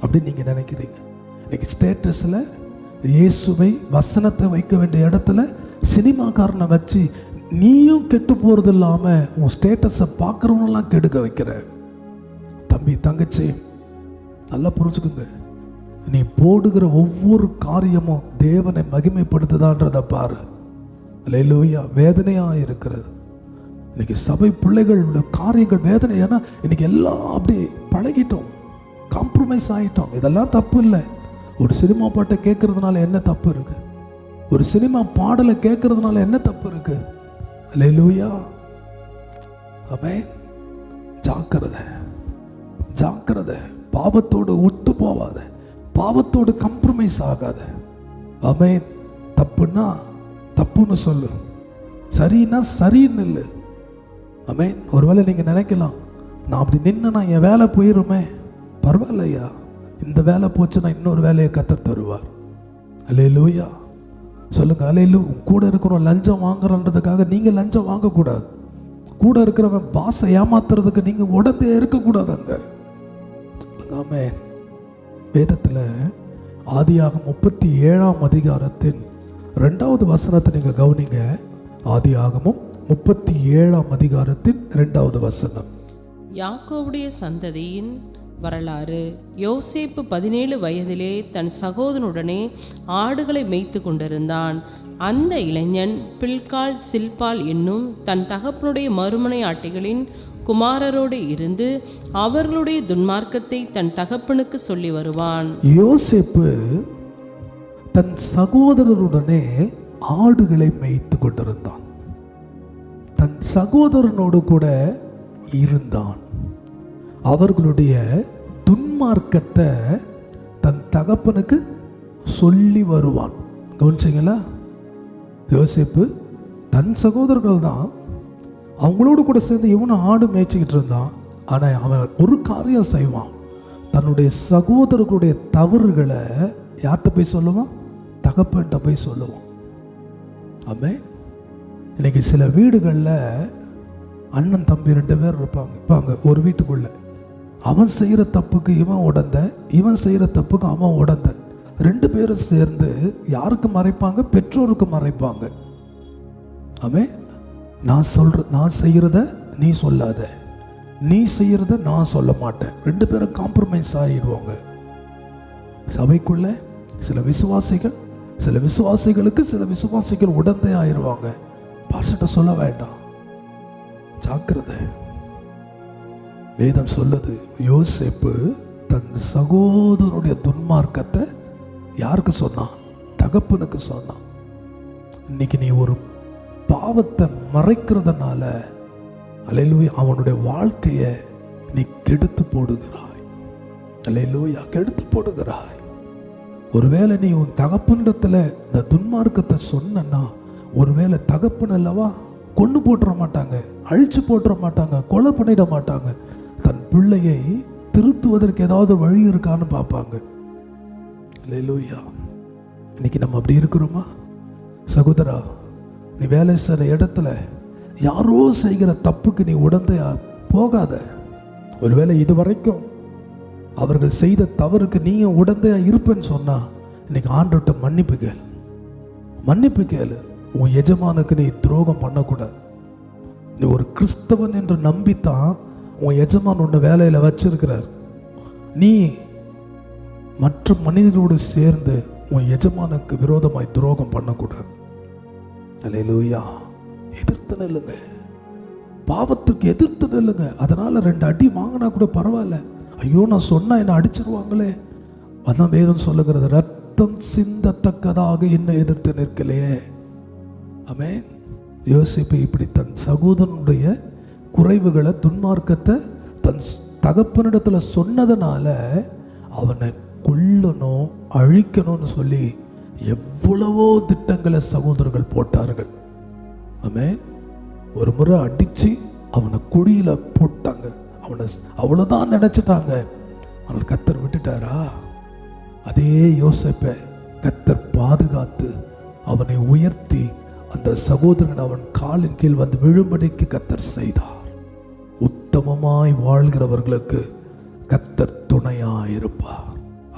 அப்படின்னு நீங்கள் நினைக்கிறீங்க. இன்னைக்கு ஸ்டேட்டஸில் இயேசுவை வசனத்தை வைக்க வேண்டிய இடத்துல சினிமாக்காரனை வச்சு நீயும் கெட்டு போகிறது இல்லாமல் உன் ஸ்டேட்டஸை பார்க்குறவனெல்லாம் கெடுக்க வைக்கிற. தம்பி தங்கச்சி, நல்லா புரிஞ்சுக்குங்க. நீ போடுகிற ஒவ்வொரு காரியமும் தேவனை மகிமைப்படுத்துதான்றதை பாரு. அல்லேலூயா. வேதனையாக இருக்கிறது இன்னைக்கு சபை பிள்ளைகளோட காரியங்கள் வேதனை. ஏன்னா இன்னைக்கு எல்லாம் அப்படி பழகிட்டோம், காம்ப்ரமைஸ் ஆகிட்டோம். இதெல்லாம் தப்பு இல்லை. ஒரு சினிமா பாட்டை கேட்கறதுனால என்ன தப்பு இருக்கு? ஒரு சினிமா பாடலை கேட்கறதுனால என்ன தப்பு இருக்கு? அல்லேலூயா. ஆமென். ஜாக்கிரதை. பாவத்தோடு ஒத்து போவாத, பாவத்தோடு காம்ப்ரமைஸ் ஆகாத. ஆமென். தப்புன்னா தப்புன்னு சொல்லு, சரின்னா சரின்னு இல்லை. ஆமென். ஒருவேளை நீங்க நினைக்கலாம், நான் அப்படி நின்னா என் வேலை போயிருமே. பரவாயில்லையா, இந்த வேலை போச்சுன்னா இன்னொரு வேலையை கர்த்தர் தருவார். அல்லேலூயா. சொல்லுங்க அல்லேலூயா. கூட இருக்கிறோம் லஞ்சம் வாங்குறன்றதுக்காக நீங்க லஞ்சம் வாங்கக்கூடாது. கூட இருக்கிறவன் பாசை ஏமாத்துறதுக்கு நீங்க உடனே இருக்கக்கூடாது அங்க. ஆமென். வேதத்தில் ஆதியாகமம் 37ஆம் அதிகாரத்தின் 2வது வசனத்தை நீங்க கவனிங்க. ஆதியாகமம் 37ஆம் அதிகாரத்தின் 2வது வசனம். யாக்கோபுடைய சந்ததியின் வரலாறு. யோசேப்பு 17 வயதிலே தன் சகோதரனுடனே ஆடுகளை மேய்த்து கொண்டிருந்தான். அந்த இளைஞன் பில்காள் சில்பால் என்னும் தன் தகப்பனுடைய மறுமனை ஆட்டிகளின் குமாரரோடு இருந்து அவர்களுடைய துன்மார்க்கத்தை தன் தகப்பனுக்கு சொல்லி வருவான். யோசேப்பு தன் சகோதரருடனே ஆடுகளை மேய்த்து கொண்டிருந்தான். தன் சகோதரனோடு கூட இருந்தான். அவர்களுடைய துன்மார்க்கத்தை தன் தகப்பனுக்கு சொல்லி வருவான். கவனிச்சிங்களா? யோசேப்பு தன் சகோதரர்கள் தான் அவங்களோடு கூட சேர்ந்து இவனும் ஆடு மேய்ச்சிக்கிட்டு இருந்தான். ஆனால் அவன் ஒரு காரியம் செய்வான், தன்னுடைய சகோதரர்களுடைய தவறுகளை யார்கிட்ட போய் சொல்லுவான்? தகப்பன்கிட்ட போய் சொல்லுவான். ஆமே. இன்னைக்கு சில வீடுகளில் அண்ணன் தம்பி 2 பேர் இருப்பாங்க ஒரு வீட்டுக்குள்ள. அவன் செய்கிற தப்புக்கு இவன் உடந்த, இவன் செய்கிற தப்புக்கு அவன் உடந்த. 2 பேரும் சேர்ந்து யாருக்கு மறைப்பாங்க? பெற்றோருக்கு மறைப்பாங்க. ஆமே. நான் செய்கிறத நீ சொல்லாத, நீ செய்கிறத நான் சொல்ல மாட்டேன். 2 பேரும் காம்ப்ரமைஸ் ஆகிடுவாங்க. சபைக்குள்ள சில விசுவாசிகளுக்கு சில விசுவாசிகள் உடந்தை ஆயிடுவாங்க. பாஸ்டர்ட்ட சொல்ல வேண்டாம், ஜாக்கிரதை. வேதம் சொல்லுது, யோசேப்பு தன் சகோதரனுடைய துன்மார்க்கத்தை யாருக்கு சொன்னான்? தகப்பனுக்கு சொன்னான். இன்னைக்கு நீ ஒரு பாவத்தை மறைக்கிறதுனால அல்லேலூயா அவனுடைய வாழ்க்கையை நீ கெடுத்து போடுகிறாய். அல்லேலூயா, கெடுத்து போடுகிறாய். ஒருவேளை நீ உன் தகப்பனிடத்துல இந்த துன்மார்க்கத்தை சொன்னா, ஒருவேளை தகப்பன் அல்லவா கொண்டு போட்டுற மாட்டாங்க, அழிச்சு போட்டுற மாட்டாங்க, கொலை பண்ணிட மாட்டாங்க. தன் பிள்ளையை திருத்துவதற்கு ஏதாவது வழி இருக்கான்னு பார்ப்பாங்க. அல்லேலூயா. இன்னைக்கு நம்ம அப்படி இருக்கிறோமா? சகோதரா, நீ வேலை செய்கிற இடத்துல யாரோ செய்கிற தப்புக்கு நீ உடந்தையா போகாத. ஒருவேளை இதுவரைக்கும் அவர்கள் செய்த தவறுக்கு நீங்க உடந்தையா இருப்பேன்னு சொன்னா, இன்னைக்கு ஆண்டவர்கிட்ட மன்னிப்பு கேளு. உன் எஜமானுக்கு நீ துரோகம் பண்ணக்கூடாது. நீ ஒரு கிறிஸ்தவன் என்று நம்பித்தான் உன் எஜமான் உன்னை வேலையில வச்சிருக்கிறார். நீ மற்ற மனிதரோடு சேர்ந்து உன் எஜமானுக்கு விரோதமாய் துரோகம் பண்ணக்கூடாது. அல்லேலூயா. எதிர்த்து நில்லுங்க, பாவத்துக்கு எதிர்த்து நில்லுங்க. அதனால 2 அடி வாங்கினா கூட பரவாயில்ல. ஐயோ, நான் சொன்னா என்ன அடிச்சிருவாங்களே. அதான் வேதம் சொல்லுகிறது, ரத்தம் சிந்தத்தக்கதாக என்ன எதிர்த்து நிற்கலையே. ஆமென். யோசேப்பு இப்படி தன் சகோதரனுடைய குறைவுகளை, துன்மார்க்கத்தை தன் தகப்பனிடத்துல சொன்னதுனால அவனை கொல்லணும், அழிக்கணும்னு சொல்லி எவ்வளவோ திட்டங்களை சகோதரர்கள் போட்டார்கள். ஆமென். ஒரு முறை அடிச்சு அவனை குழியில போட்டாங்க. அவனை அவ்வளவுதான் நினைச்சிட்டாங்க. அவனை கர்த்தர் விட்டுட்டாரா? அதே யோசேப்பை கர்த்தர் பாதுகாத்து அவனை உயர்த்தி அந்த சகோதரன் அவன் காலின் கீழ் வந்து விழும்படிக்கு கர்த்தர் செய்தார். உத்தமமாய் வாழ்கிறவர்களுக்கு கர்த்தர் துணையாய் இருப்பார்.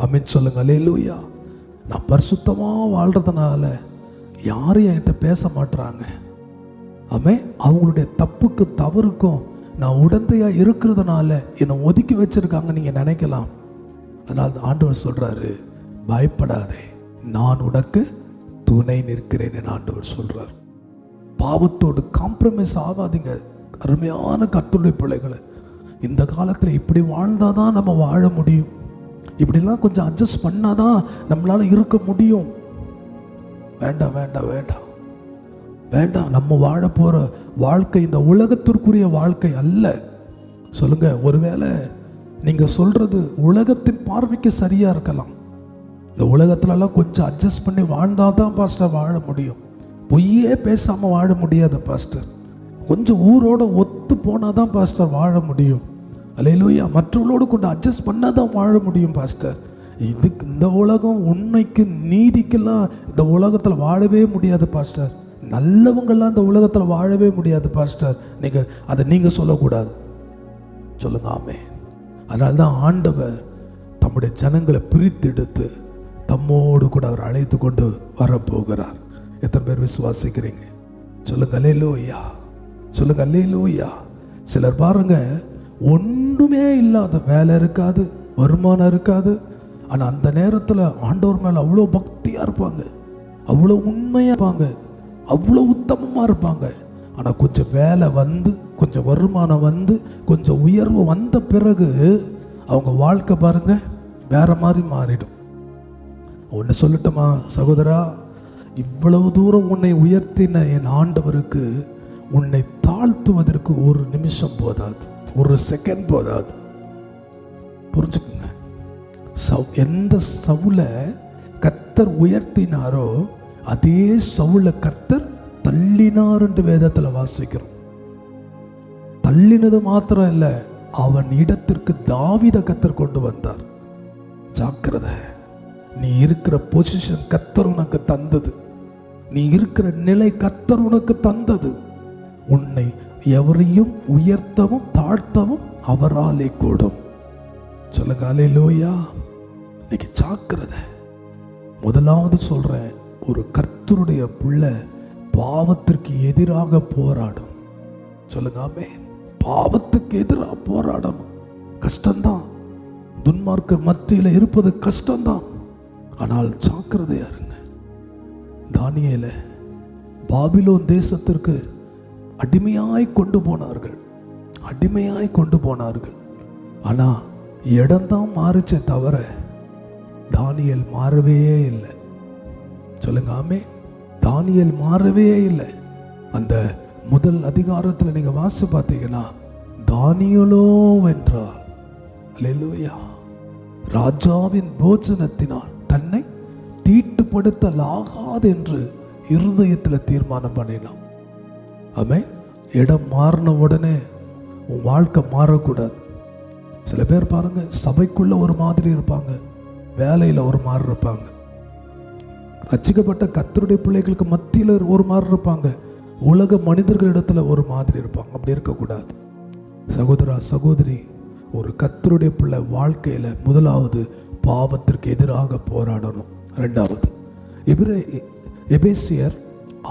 ஆமென் சொல்லுங்க. அல்லேலூயா. நான் பரிசுத்தமா வாழ்றதுனால யாரும் என்கிட்ட பேச மாட்டுறாங்க. ஆமென். அவங்களுடைய தப்புக்கு தவறுக்கும் நான் உடந்தையா இருக்கிறதுனால என்னை ஒதுக்கி வச்சிருக்காங்க நீங்க நினைக்கலாம். அதனால ஆண்டவர் சொல்றாரு, பயப்படாதே, நான் உனக்கு துணை நிற்கிறேன் என்று ஆண்டவர் சொல்றார். பாவத்தோடு காம்ப்ரமைஸ் ஆகாதீங்க. அருமையான கர்த்தருடைய பிள்ளைகளை, இந்த காலத்தில் இப்படி வாழ்ந்தாதான் நம்ம வாழ முடியும். இப்படிலாம் கொஞ்சம் அட்ஜஸ்ட் பண்ணாதான் நம்மளால இருக்க முடியும். வேண்டாம் வேண்டாம் வேண்டாம் வேண்டாம். நம்ம வாழ போற வாழ்க்கை இந்த உலகத்திற்குரிய வாழ்க்கை அல்ல. சொல்லுங்க. ஒருவேளை நீங்க சொல்றது உலகத்தின் பார்வைக்கு சரியா இருக்கலாம். இந்த உலகத்துலலாம் கொஞ்சம் அட்ஜஸ்ட் பண்ணி வாழ்ந்தாதான் பாஸ்டர் வாழ முடியும். பொய்யே பேசாம வாழ முடியாது பாஸ்டர். கொஞ்சம் ஊரோட ஒத்து போனாதான் பாஸ்டர் வாழ முடியும். அல்லேலூயா. மற்றவர்களோடு கொண்டு அட்ஜஸ்ட் பண்ணாதான் வாழ முடியும் பாஸ்டர். இதுக்கு இந்த உலகம் உண்மைக்கு நீதிக்கெல்லாம் இந்த உலகத்தில் வாழவே முடியாது பாஸ்டர். நல்லவங்கெல்லாம் இந்த உலகத்தில் வாழவே முடியாது பாஸ்டர். நீங்கள் சொல்லக்கூடாது. சொல்லுங்க. ஆமென். அதனால தான் ஆண்டவர் தம்முடைய ஜனங்களை பிரித்தெடுத்து தம்மோடு கூட அவர் அழைத்து கொண்டு வரப்போகிறார். எத்தனை பேர் விசுவாசிக்கிறீங்க? சொல்லுங்க அல்லேலூயா. சொல்லுங்க அல்லேலூயா. சிலர் பாருங்க, ஒன்றுமே இல்லாத, வேலை இருக்காது, வருமானம் இருக்காது, ஆனால் அந்த நேரத்தில் ஆண்டவர் மேலே அவ்வளோ பக்தியாக இருப்பாங்க, அவ்வளோ உண்மையாக இருப்பாங்க, அவ்வளோ உத்தமமாக இருப்பாங்க. ஆனால் கொஞ்சம் வேலை வந்து, கொஞ்சம் வருமானம் வந்து, கொஞ்சம் உயர்வு வந்த பிறகு அவங்க வாழ்க்கை பாருங்க வேற மாதிரி மாறிடும். ஒன்று சொல்லட்டுமா சகோதரா, இவ்வளவு தூரம் உன்னை உயர்த்தின என் ஆண்டவருக்கு உன்னை தாழ்த்துவதற்கு ஒரு நிமிஷம் போதாது, ஒரு செகண்ட் போதாது. புரிஞ்சுக்குங்க. எந்த சவுலை கர்த்தர் உயர்த்தினாரோ அதே சவுலை கர்த்தர் தள்ளினார் என்று வேதத்தில் வாசிக்கிறோம். தள்ளினது மாத்திரம் இல்லை, அவன் இடத்திற்கு தாவீதை கர்த்தர் கொண்டு வந்தார். ஜாக்கிரதை, நீ இருக்கிற பொசிஷன் கர்த்தர் உனக்கு தந்தது, நீ இருக்கிற நிலை கர்த்தர் உனக்கு தந்தது. உன்னை எவரையும் உயர்த்தவும் தாழ்த்தவும் அவராலே கூடும். சொல்லுங்க அல்லேலூயா. இன்னைக்கு ஜாக்கிரதை. முதலாவது சொல்றேன், ஒரு கர்த்தருடைய பிள்ளை பாவத்திற்கு எதிராக போராடும். சொல்லுங்க ஆமென். பாவத்துக்கு எதிராக போராடணும். கஷ்டம்தான், துன்மார்க்கர் மத்தியில் இருப்பது கஷ்டம்தான். ஆனால் ஜாக்கிரதையா இருங்க. தானியேல பாபிலோன் தேசத்திற்கு அடிமையாய் கொண்டு போனார்கள், அடிமையாய் கொண்டு போனார்கள். ஆனா இடம்தான் மாறுச்சே தவிர தானியேல் மாறவே இல்லை. சொல்லுங்க ஆமென். தானியேல் மாறவே இல்லை. அந்த முதல் அதிகாரத்தில் நீங்க வாசி பார்த்தீங்கன்னா, தானியேலோ வென்றார். அல்லேலூயா. ராஜாவின் போஜனத்தினால் தன்னை தீட்டுப்படுத்தலாகாது என்று இருதயத்தில் தீர்மானம் பண்ணினான். ஆமென். இடம் மாறின உடனே உன் வாழ்க்கை மாறக்கூடாது. சில பேர் பாருங்க, சபைக்குள்ள ஒரு மாதிரி இருப்பாங்க, வேலையில் ஒரு மாதிரி இருப்பாங்க, ரட்சிக்கப்பட்ட கர்த்தருடைய பிள்ளைகளுக்கு மத்தியில் ஒரு மாதிரி இருப்பாங்க, உலக மனிதர்களிடத்துல ஒரு மாதிரி இருப்பாங்க. அப்படி இருக்கக்கூடாது. சகோதரா சகோதரி, ஒரு கர்த்தருடைய பிள்ளை வாழ்க்கையில் முதலாவது பாவத்திற்கு எதிராக போராடணும். ரெண்டாவது எபேசியர்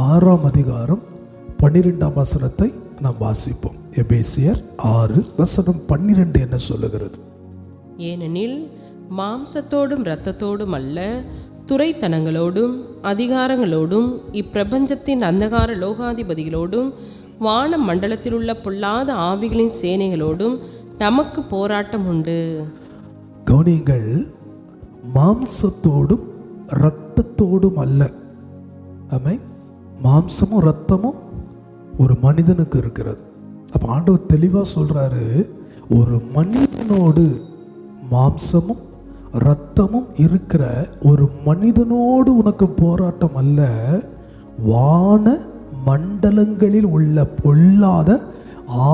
6ஆம் அதிகாரம் 12ஆம் வசனத்தை நாம் வாசிப்போம். எபேசியர் 6:12 என்ன சொல்லுகிறது? ஏனெனில் மாம்சத்தோடும் இரத்தத்தோடும் அல்ல, துரைத்தனங்களோடும் அதிகாரங்களோடும் இப்பிரபஞ்சத்தின் அந்தகார லோகாதிபதிகளோடும் வான மண்டலத்தில் உள்ள பொல்லாத ஆவிகளின் சேனைகளோடும் நமக்கு போராட்டம் உண்டு. கவனிங்கள், மாம்சத்தோடும் இரத்தத்தோடும் அல்ல. ஆமென். மாம்சமும் இரத்தமும் ஒரு மனிதனுக்கு இருக்கிறது. அப்ப ஆண்டவர் தெளிவா சொல்றாரு, ஒரு மனிதனோடு மாம்சமும் இரத்தமும் இருக்கிற ஒரு மனிதனோடு உனக்கு போராட்டம் அல்ல, வான மண்டலங்களில் உள்ள பொல்லாத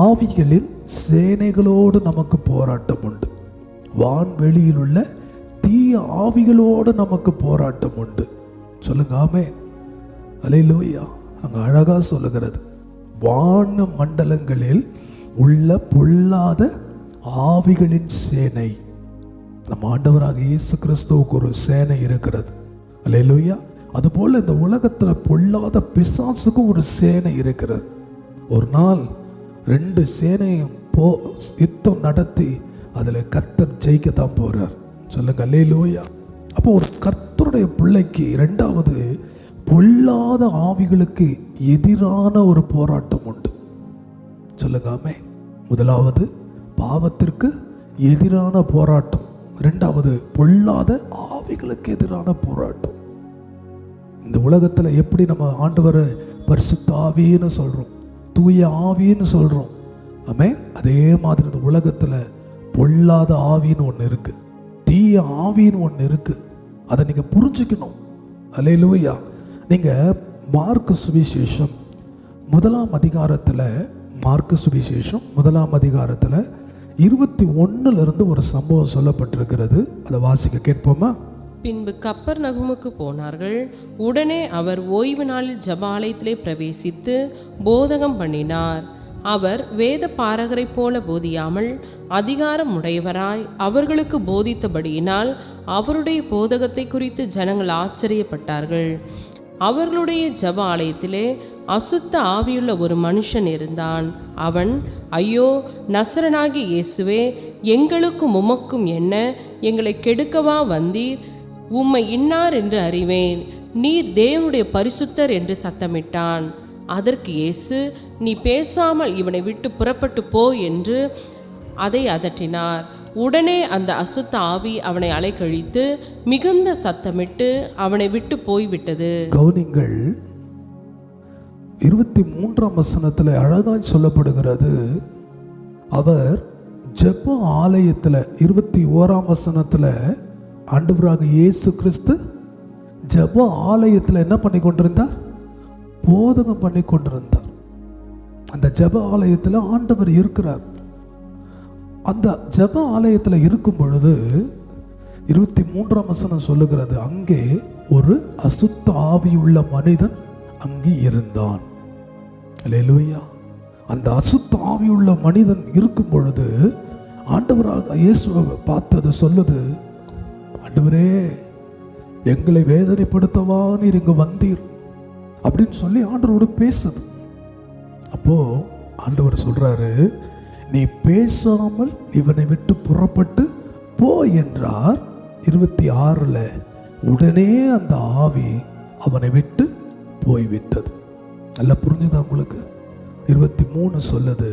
ஆவிகளின் சேனைகளோடு நமக்கு போராட்டம் உண்டு. வான்வெளியில் உள்ள தீய ஆவிகளோடு நமக்கு போராட்டம் உண்டு. சொல்லுங்க ஆமென். அல்லேலூயா. அங்க அழகா சொல்லுகிறது, வான மண்டலங்களில் உள்ள பொல்லாத ஆவிகளின் சேனை. நம்ம ஆண்டவராக இயேசு கிறிஸ்துவுக்கு ஒரு சேனை இருக்கிறது. அல்லேலூயா. அதுபோல இந்த உலகத்துல பொல்லாத பிசாசுக்கும் ஒரு சேனை இருக்கிறது. ஒரு நாள் 2 சேனையும் யுத்தம் நடத்தி அதுல கர்த்தர் ஜெயிக்கத்தான் போறார். சொல்லுங்க அல்லேலூயா. அப்போ ஒரு கர்த்தருடைய பிள்ளைக்கு இரண்டாவது பொல்லாத ஆவிகளுக்கு எதிரான ஒரு போராட்டம் உண்டு. சொல்லுங்க ஆமென். முதலாவது பாவத்திற்கு எதிரான போராட்டம், இரண்டாவது பொல்லாத ஆவிகளுக்கு எதிரான போராட்டம். இந்த உலகத்துல எப்படி நம்ம ஆண்டவரை பரிசுத்த ஆவின்னு சொல்றோம், தூய ஆவின்னு சொல்றோம், ஆமென். அதே மாதிரி இந்த உலகத்துல பொல்லாத ஆவின்னு ஒன்று இருக்கு, தீய ஆவின்னு ஒன்று இருக்கு. அதை நீங்க புரிஞ்சுக்கணும். அல்லேலூயா. நீங்க மார்க்கு சுவிசேஷம் 1ஆம் அதிகாரத்துல, மார்க்கு சுவிசேஷம் 1ஆம் அதிகாரத்துல 21 ஒரு சம்பவம் சொல்லப்பட்டிருக்கிறது. அதை வாசிக்க கேட்போமா? பின்பு கப்பர்நகூமுக்கு போனார்கள். உடனே அவர் ஓய்வு நாளில் ஜெபாலயத்திலே பிரவேசித்து போதகம் பண்ணினார். அவர் வேத பாரகரை போல போதியாமல் அதிகாரம் உடையவராய் அவர்களுக்கு போதித்தபடியினால் அவருடைய போதகத்தை குறித்து ஜனங்கள் ஆச்சரியப்பட்டார்கள். அவர்களுடைய ஜெப ஆலயத்திலே அசுத்த ஆவியுள்ள ஒரு மனுஷன் இருந்தான். அவன், ஐயோ, நசரனாகிய இயேசுவே, எங்களுக்கும் உமக்கும் என்ன? எங்களை கெடுக்கவா வந்தீர்? உம்மை இன்னார் என்று அறிவேன், நீர் தேவனுடைய பரிசுத்தர் என்று சத்தமிட்டான். அதற்கு இயேசு, நீ பேசாமல் இவனை விட்டு புறப்பட்டு போ என்று அதை அதட்டினார். உடனே அந்த அசுத்த ஆவி அவனை அலைக்கழித்து மிகுந்த சத்தமிட்டு அவனை விட்டு போய்விட்டது. கவனிங்கள், 23ஆம் வசனத்தில் அழகாய் சொல்லப்படுகிறது. அவர் ஜெப ஆலயத்தில் 21ஆம் வசனத்தில் ஆண்டவராக இயேசு கிறிஸ்து ஜெப ஆலயத்தில் என்ன பண்ணி கொண்டிருந்தார்? போதகம் பண்ணி கொண்டிருந்தார். அந்த ஜெப ஆலயத்தில் ஆண்டவர் இருக்கிறார். அந்த ஜெப ஆலயத்தில் இருக்கும் பொழுது 23ஆம் வசனம் சொல்லுகிறது, அங்கே ஒரு அசுத்த ஆவியுள்ள மனிதன் அங்கே இருந்தான். அல்லேலூயா. அந்த அசுத்த ஆவியுள்ள மனிதன் இருக்கும் பொழுது ஆண்டவராக இயேசுவை பார்த்தது சொல்லுது, ஆண்டவரே எங்களை வேதனைப்படுத்தவா நீர் இங்க வந்தீர் அப்படின்னு சொல்லி ஆண்டவரோடு பேசுது. அப்போ ஆண்டவர் சொல்றாரு, நீ பேசாமல் இவனை விட்டு புறப்பட்டு போ என்றார். 26ல் உடனே அந்த ஆவி அவனை விட்டு போய்விட்டது. நல்லா புரிஞ்சுதா உங்களுக்கு? 23 சொல்லுது,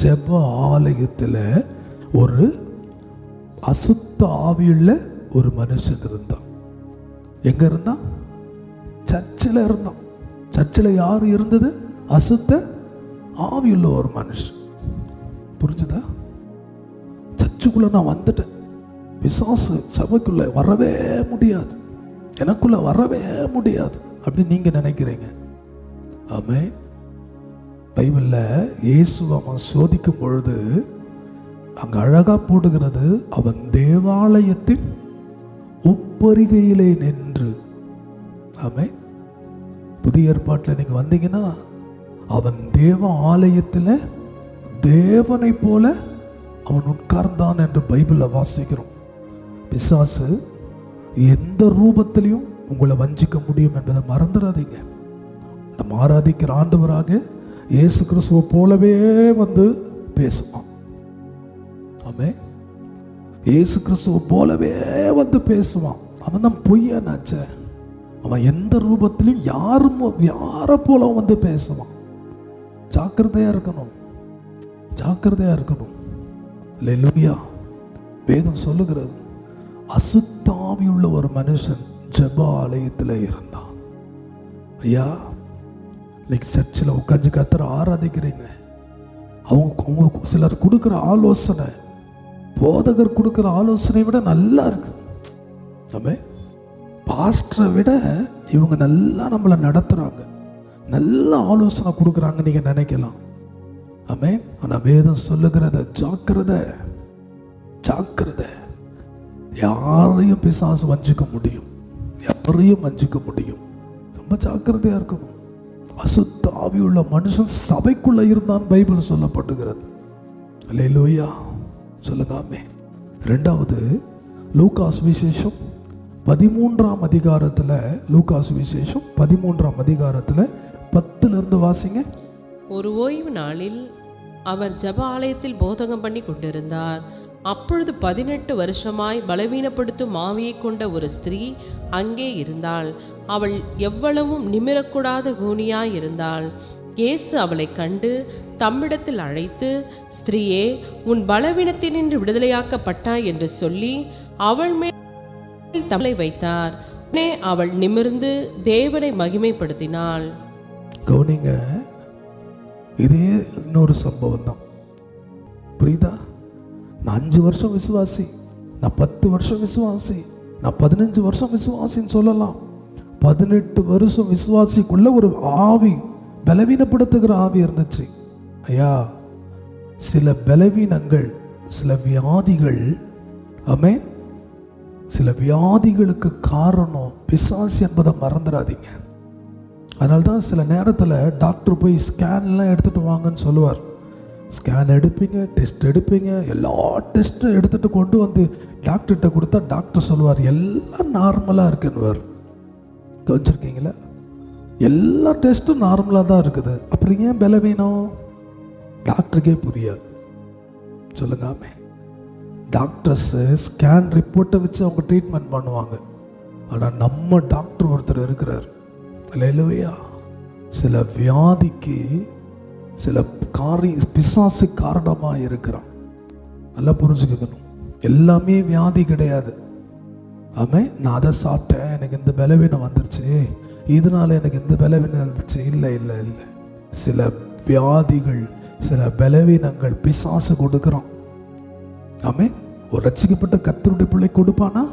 ஜெப ஆலயத்தில் ஒரு அசுத்த ஆவியுள்ள ஒரு மனுஷன் இருந்தான். எங்க இருந்தான்? சர்ச்சில் இருந்தான். சர்ச்சில் யாரு இருந்தது? அசுத்த ஆவியுள்ள ஒரு மனுஷன். புரிஞ்சுதா? சர்ச்சுக்குள்ள நான் வந்துட்டேன், பிசாசு சபைக்குள்ள வரவே முடியாது, எனக்குள்ள வரவே முடியாது அப்படின்னு நீங்க நினைக்கிறீங்க. ஆமென். பைபிள்ல இயேசுவை அவன் சோதிக்கும் பொழுது அங்க அழகா போடுகிறது, அவன் தேவாலயத்தின் உப்பரிகையிலே நின்று. ஆமென். புதிய ஏற்பாட்டில் நீங்க வந்தீங்கன்னா அவன் தேவ ஆலயத்தில் தேவனை போல அவன் உட்கார்ந்தான் என்று பைபிளில் வாசிக்கிறோம். பிசாசு எந்த ரூபத்திலையும் உங்களை வஞ்சிக்க முடியும் என்பதை மறந்துடாதீங்க. நம்ம ஆராதிக்கிற ஆண்டவராக இயேசு கிறிஸ்துவை போலவே வந்து பேசுவான். ஆமே. இயேசு கிறிஸ்துவை போலவே வந்து பேசுவான். அவன் தான் பொய்யனாச்ச. அவன் எந்த ரூபத்திலையும் யாரை போல வந்து பேசுவான். ஜாக்கிரதையா இருக்கணும், ஜாக்கிரதையா இருக்கணும். அல்லேலூயா. வேதம் சொல்லுகிறது, அசுத்த ஆவியுள்ள ஒரு மனுஷன் ஜெப ஆலயத்தில் இருந்தான். ஐயா, இன்னைக்கு சர்ச்சில் உட்காந்து கர்த்தரை ஆராதிக்கிறீங்க, அவங்க சிலர் கொடுக்குற ஆலோசனை, போதகர் கொடுக்குற ஆலோசனை விட நல்லா இருக்கு. நம்ம பாஸ்டரை விட இவங்க நல்லா நம்மளை நடத்துறாங்க, நல்ல ஆலோசனை கொடுக்குறாங்க நீங்க நினைக்கலாம். ஆமே. ஆனா வேதம் சொல்லுகிறத ஜாக்கிரதை, ஜாக்கிரதை. யாரையும் பிசாசு வஞ்சிக்க முடியும், யாரையும் வஞ்சிக்க முடியும். ரொம்ப ஜாக்கிரதையா இருக்கணும். அசுத்த ஆவியுள்ள மனுஷன் சபைக்குள்ள இருந்தான் பைபிள் சொல்லப்பட்டுகிறது. அல்லேலூயா. சொல்லுங்க ஆமென். 2வது லூகாஸ் விசேஷம் 13ஆம் அதிகாரத்தில், லூகாஸ் விசேஷம் 13ஆம் அதிகாரத்தில் 10 வாசிங்க. ஒரு ஓய்வு நாளில் அவர் ஜெப ஆலயத்தில் போதகம் பண்ணி கொண்டிருந்தார். அப்பொழுது 18 வருஷமாய் பலவீனப்படுத்தும் ஆவியை கொண்ட ஒரு ஸ்திரீ அங்கே இருந்தாள். அவள் எவ்வளவும் நிமிரக்கூடாத கூனியாய் இருந்தாள். இயேசு அவளை கண்டு தம்மிடத்தில் அழைத்து, ஸ்திரீயே, உன் பலவீனத்தினின்று விடுதலையாக்கப்பட்டாய் என்று சொல்லி அவள் மேல் தம்மை வைத்தார். உடனே அவள் நிமிர்ந்து தேவனை மகிமைப்படுத்தினாள். கவனிங்க, இதே இன்னொரு சம்பவம் தான். புரியுதா? நான் 5 வருஷம் விசுவாசி, நான் 10 வருஷம் விசுவாசி, நான் 15 வருஷம் விசுவாசின்னு சொல்லலாம். 18 வருஷம் விசுவாசிக்குள்ள ஒரு ஆவி, பலவீனப்படுத்துகிற ஆவி இருந்துச்சு. ஐயா, சில பலவீனங்கள், சில வியாதிகள், ஆமே, சில வியாதிகளுக்கு காரணம் பிசாசு என்பதை மறந்துடாதீங்க. அதனால தான் சில நேரத்தில் டாக்டர் போய் ஸ்கேன்லாம் எடுத்துகிட்டு வாங்கன்னு சொல்லுவார். ஸ்கேன் எடுப்பீங்க, டெஸ்ட் எடுப்பீங்க, எல்லா டெஸ்ட்டும் எடுத்துகிட்டு கொண்டு வந்து டாக்டர்கிட்ட கொடுத்தா டாக்டர் சொல்லுவார் எல்லாம் நார்மலாக இருக்குன்னுவார். கவனிச்சிருக்கீங்களா? எல்லா டெஸ்ட்டும் நார்மலாக தான் இருக்குது, அப்புறம் ஏன் பலவீனம்? டாக்டருக்கே புரியாது. சொல்லுங்காமே. டாக்டர்ஸ் ஸ்கேன் ரிப்போர்ட்டை வச்சு அவங்க ட்ரீட்மெண்ட் பண்ணுவாங்க. ஆனால் நம்ம டாக்டர் ஒருத்தர் இருக்கிறார். அல்லேலூயா. சில வியாதிக்கு சில பிசாசு காரணமாக இருக்கிறான். நல்லா புரிஞ்சுக்கணும். எல்லாமே வியாதி கிடையாது. ஆமே, நான் அதை சாப்பிட்டேன், எனக்கு இந்த பலவீனம் வந்துருச்சு, இதனால எனக்கு இந்த பலவீனம் வந்துருச்சு. இல்லை இல்லை இல்லை. சில வியாதிகள், சில பலவீனங்கள் பிசாசு கொடுக்குறான். ஆமே. ஒரு ரட்சிக்கப்பட்ட கர்த்தருடைய பிள்ளை கொடுப்பானா?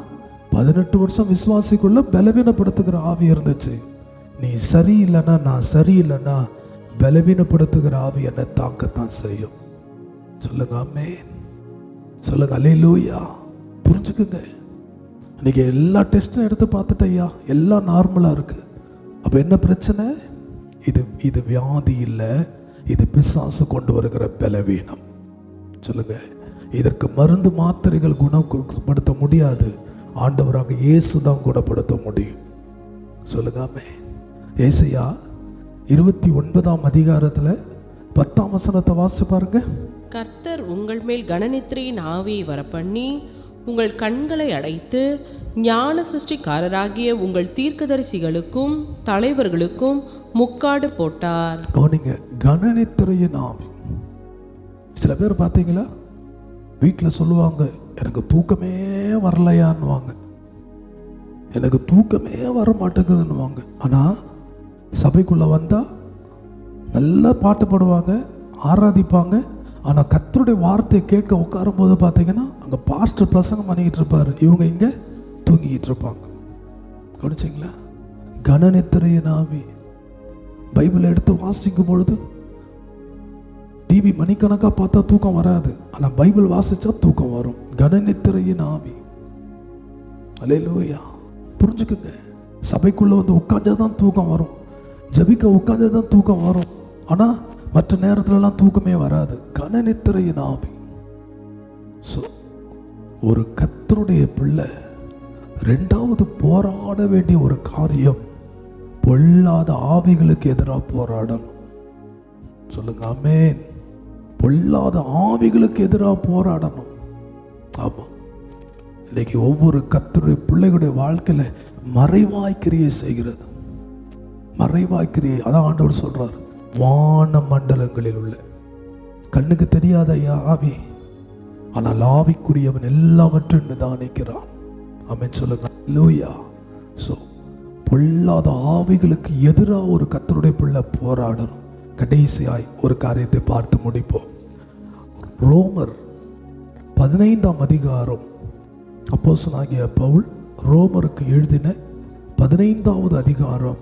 18 வருஷம் விசுவாசிக்குள்ள பலவீனப்படுத்துகிற ஆவி இருந்துச்சு. நீ சரியில்லைன்னா, நான் சரியில்லைன்னா பலவீனப்படுத்துகிற ஆவி என்னை தாக்கத்தான் செய்யும். சொல்லுங்க ஆமென், சொல்லுங்க அல்லேலூயா. புரிஞ்சுக்குங்க. இன்னைக்கு எல்லா டெஸ்டும் எடுத்து பார்த்துட்டேயா, எல்லாம் நார்மலா இருக்கு. அப்ப என்ன பிரச்சனை? இது வியாதி இல்லை, இது பிசாசு கொண்டு வருகிற பலவீனம். சொல்லுங்க. இதற்கு மருந்து மாத்திரைகள் குணப்படுத்த முடியாது, ஆண்டவராக இயேசு தான் குணப்படுத்த முடியும். சொல்லுங்க ஆமென். ஏசாயா 29ஆம் அதிகாரத்துல 10ஆம் வசனத்தை வாசிச்சு பாருங்க. கர்த்தர் உங்கள் மேல் கனநித்திரையின் ஆவியை வரப்பண்ணி உங்கள் கண்களை அடைத்து ஞான சிருஷ்டிக்காரராகிய உங்கள் தீர்க்கதரிசிகளுக்கும் தலைவர்களுக்கும் முக்காடு போட்டார். கவனிங்க, கனநித்திரையின் ஆவி. சில பேர் பார்த்தீங்களா, வீட்டில் சொல்லுவாங்க, எனக்கு தூக்கமே வரலையான்னுவாங்க, எனக்கு தூக்கமே வர மாட்டேங்குதுன்னுவாங்க. ஆனால் சபைக்குள்ள வந்தால் நல்லா பாட்டு பாடுவாங்க, ஆராதிப்பாங்க. ஆனால் கர்த்தருடைய வார்த்தையை கேட்க உட்காரும் போது பார்த்தீங்கன்னா அங்கே பாஸ்டர் பிரசங்கம் பண்ணிக்கிட்டு இருப்பாரு, இவங்க இங்கே தூங்கிக்கிட்டு இருப்பாங்க. கவனிச்சிங்களா? கனநித்திரையின் ஆவி. பைபிளை எடுத்து வாசிக்கும் பொழுது டிவி மணிக்கணக்காக பார்த்தா தூக்கம் வராது, ஆனால் பைபிள் வாசிச்சா தூக்கம் வரும். கனநித்திரையின் ஆவி. அல்லேலூயா. புரிஞ்சுக்குங்க. சபைக்குள்ள வந்து உட்கார்ந்தாதான் தூக்கம் வரும், ஜபிக்க உட்கார்ந்தாதான் தூக்கம் வரும், ஆனால் மற்ற நேரத்துலலாம் தூக்கமே வராது. கனநித்திரையின் ஆவி. ஒரு கர்த்தருடைய பிள்ளை ரெண்டாவது போராட வேண்டிய ஒரு காரியம், பொல்லாத ஆவிகளுக்கு எதிராக போராடணும். சொல்லுங்க ஆமென். பொல்லாத ஆவிகளுக்கு எதிராக போராடணும். ஆமா, இன்னைக்கு ஒவ்வொரு கர்த்தருடைய பிள்ளைகளுடைய வாழ்க்கையில மறைவாய்க்கிரியை செய்கிறது. மறைவாய்க்கிரியை அதான் ஆண்டவர் சொல்றார், வான மண்டலங்களில் உள்ள கண்ணுக்கு தெரியாத ஆவி, ஆனால் ஆவிக்குரியவன் எல்லாவற்றையும் நிதானிக்கிறான். ஆமென், சொல்லுங்க அல்லேலூயா. ஸோ பொல்லாத ஆவிகளுக்கு எதிராக ஒரு கர்த்தருடைய பிள்ளை போராடணும். கடைசியாய் ஒரு காரியத்தை பார்த்து முடிப்போம். ரோமர் 15ஆம் அதிகாரம், அப்போஸ்தலனாகிய பவுல் ரோமருக்கு எழுதின 15வது அதிகாரம்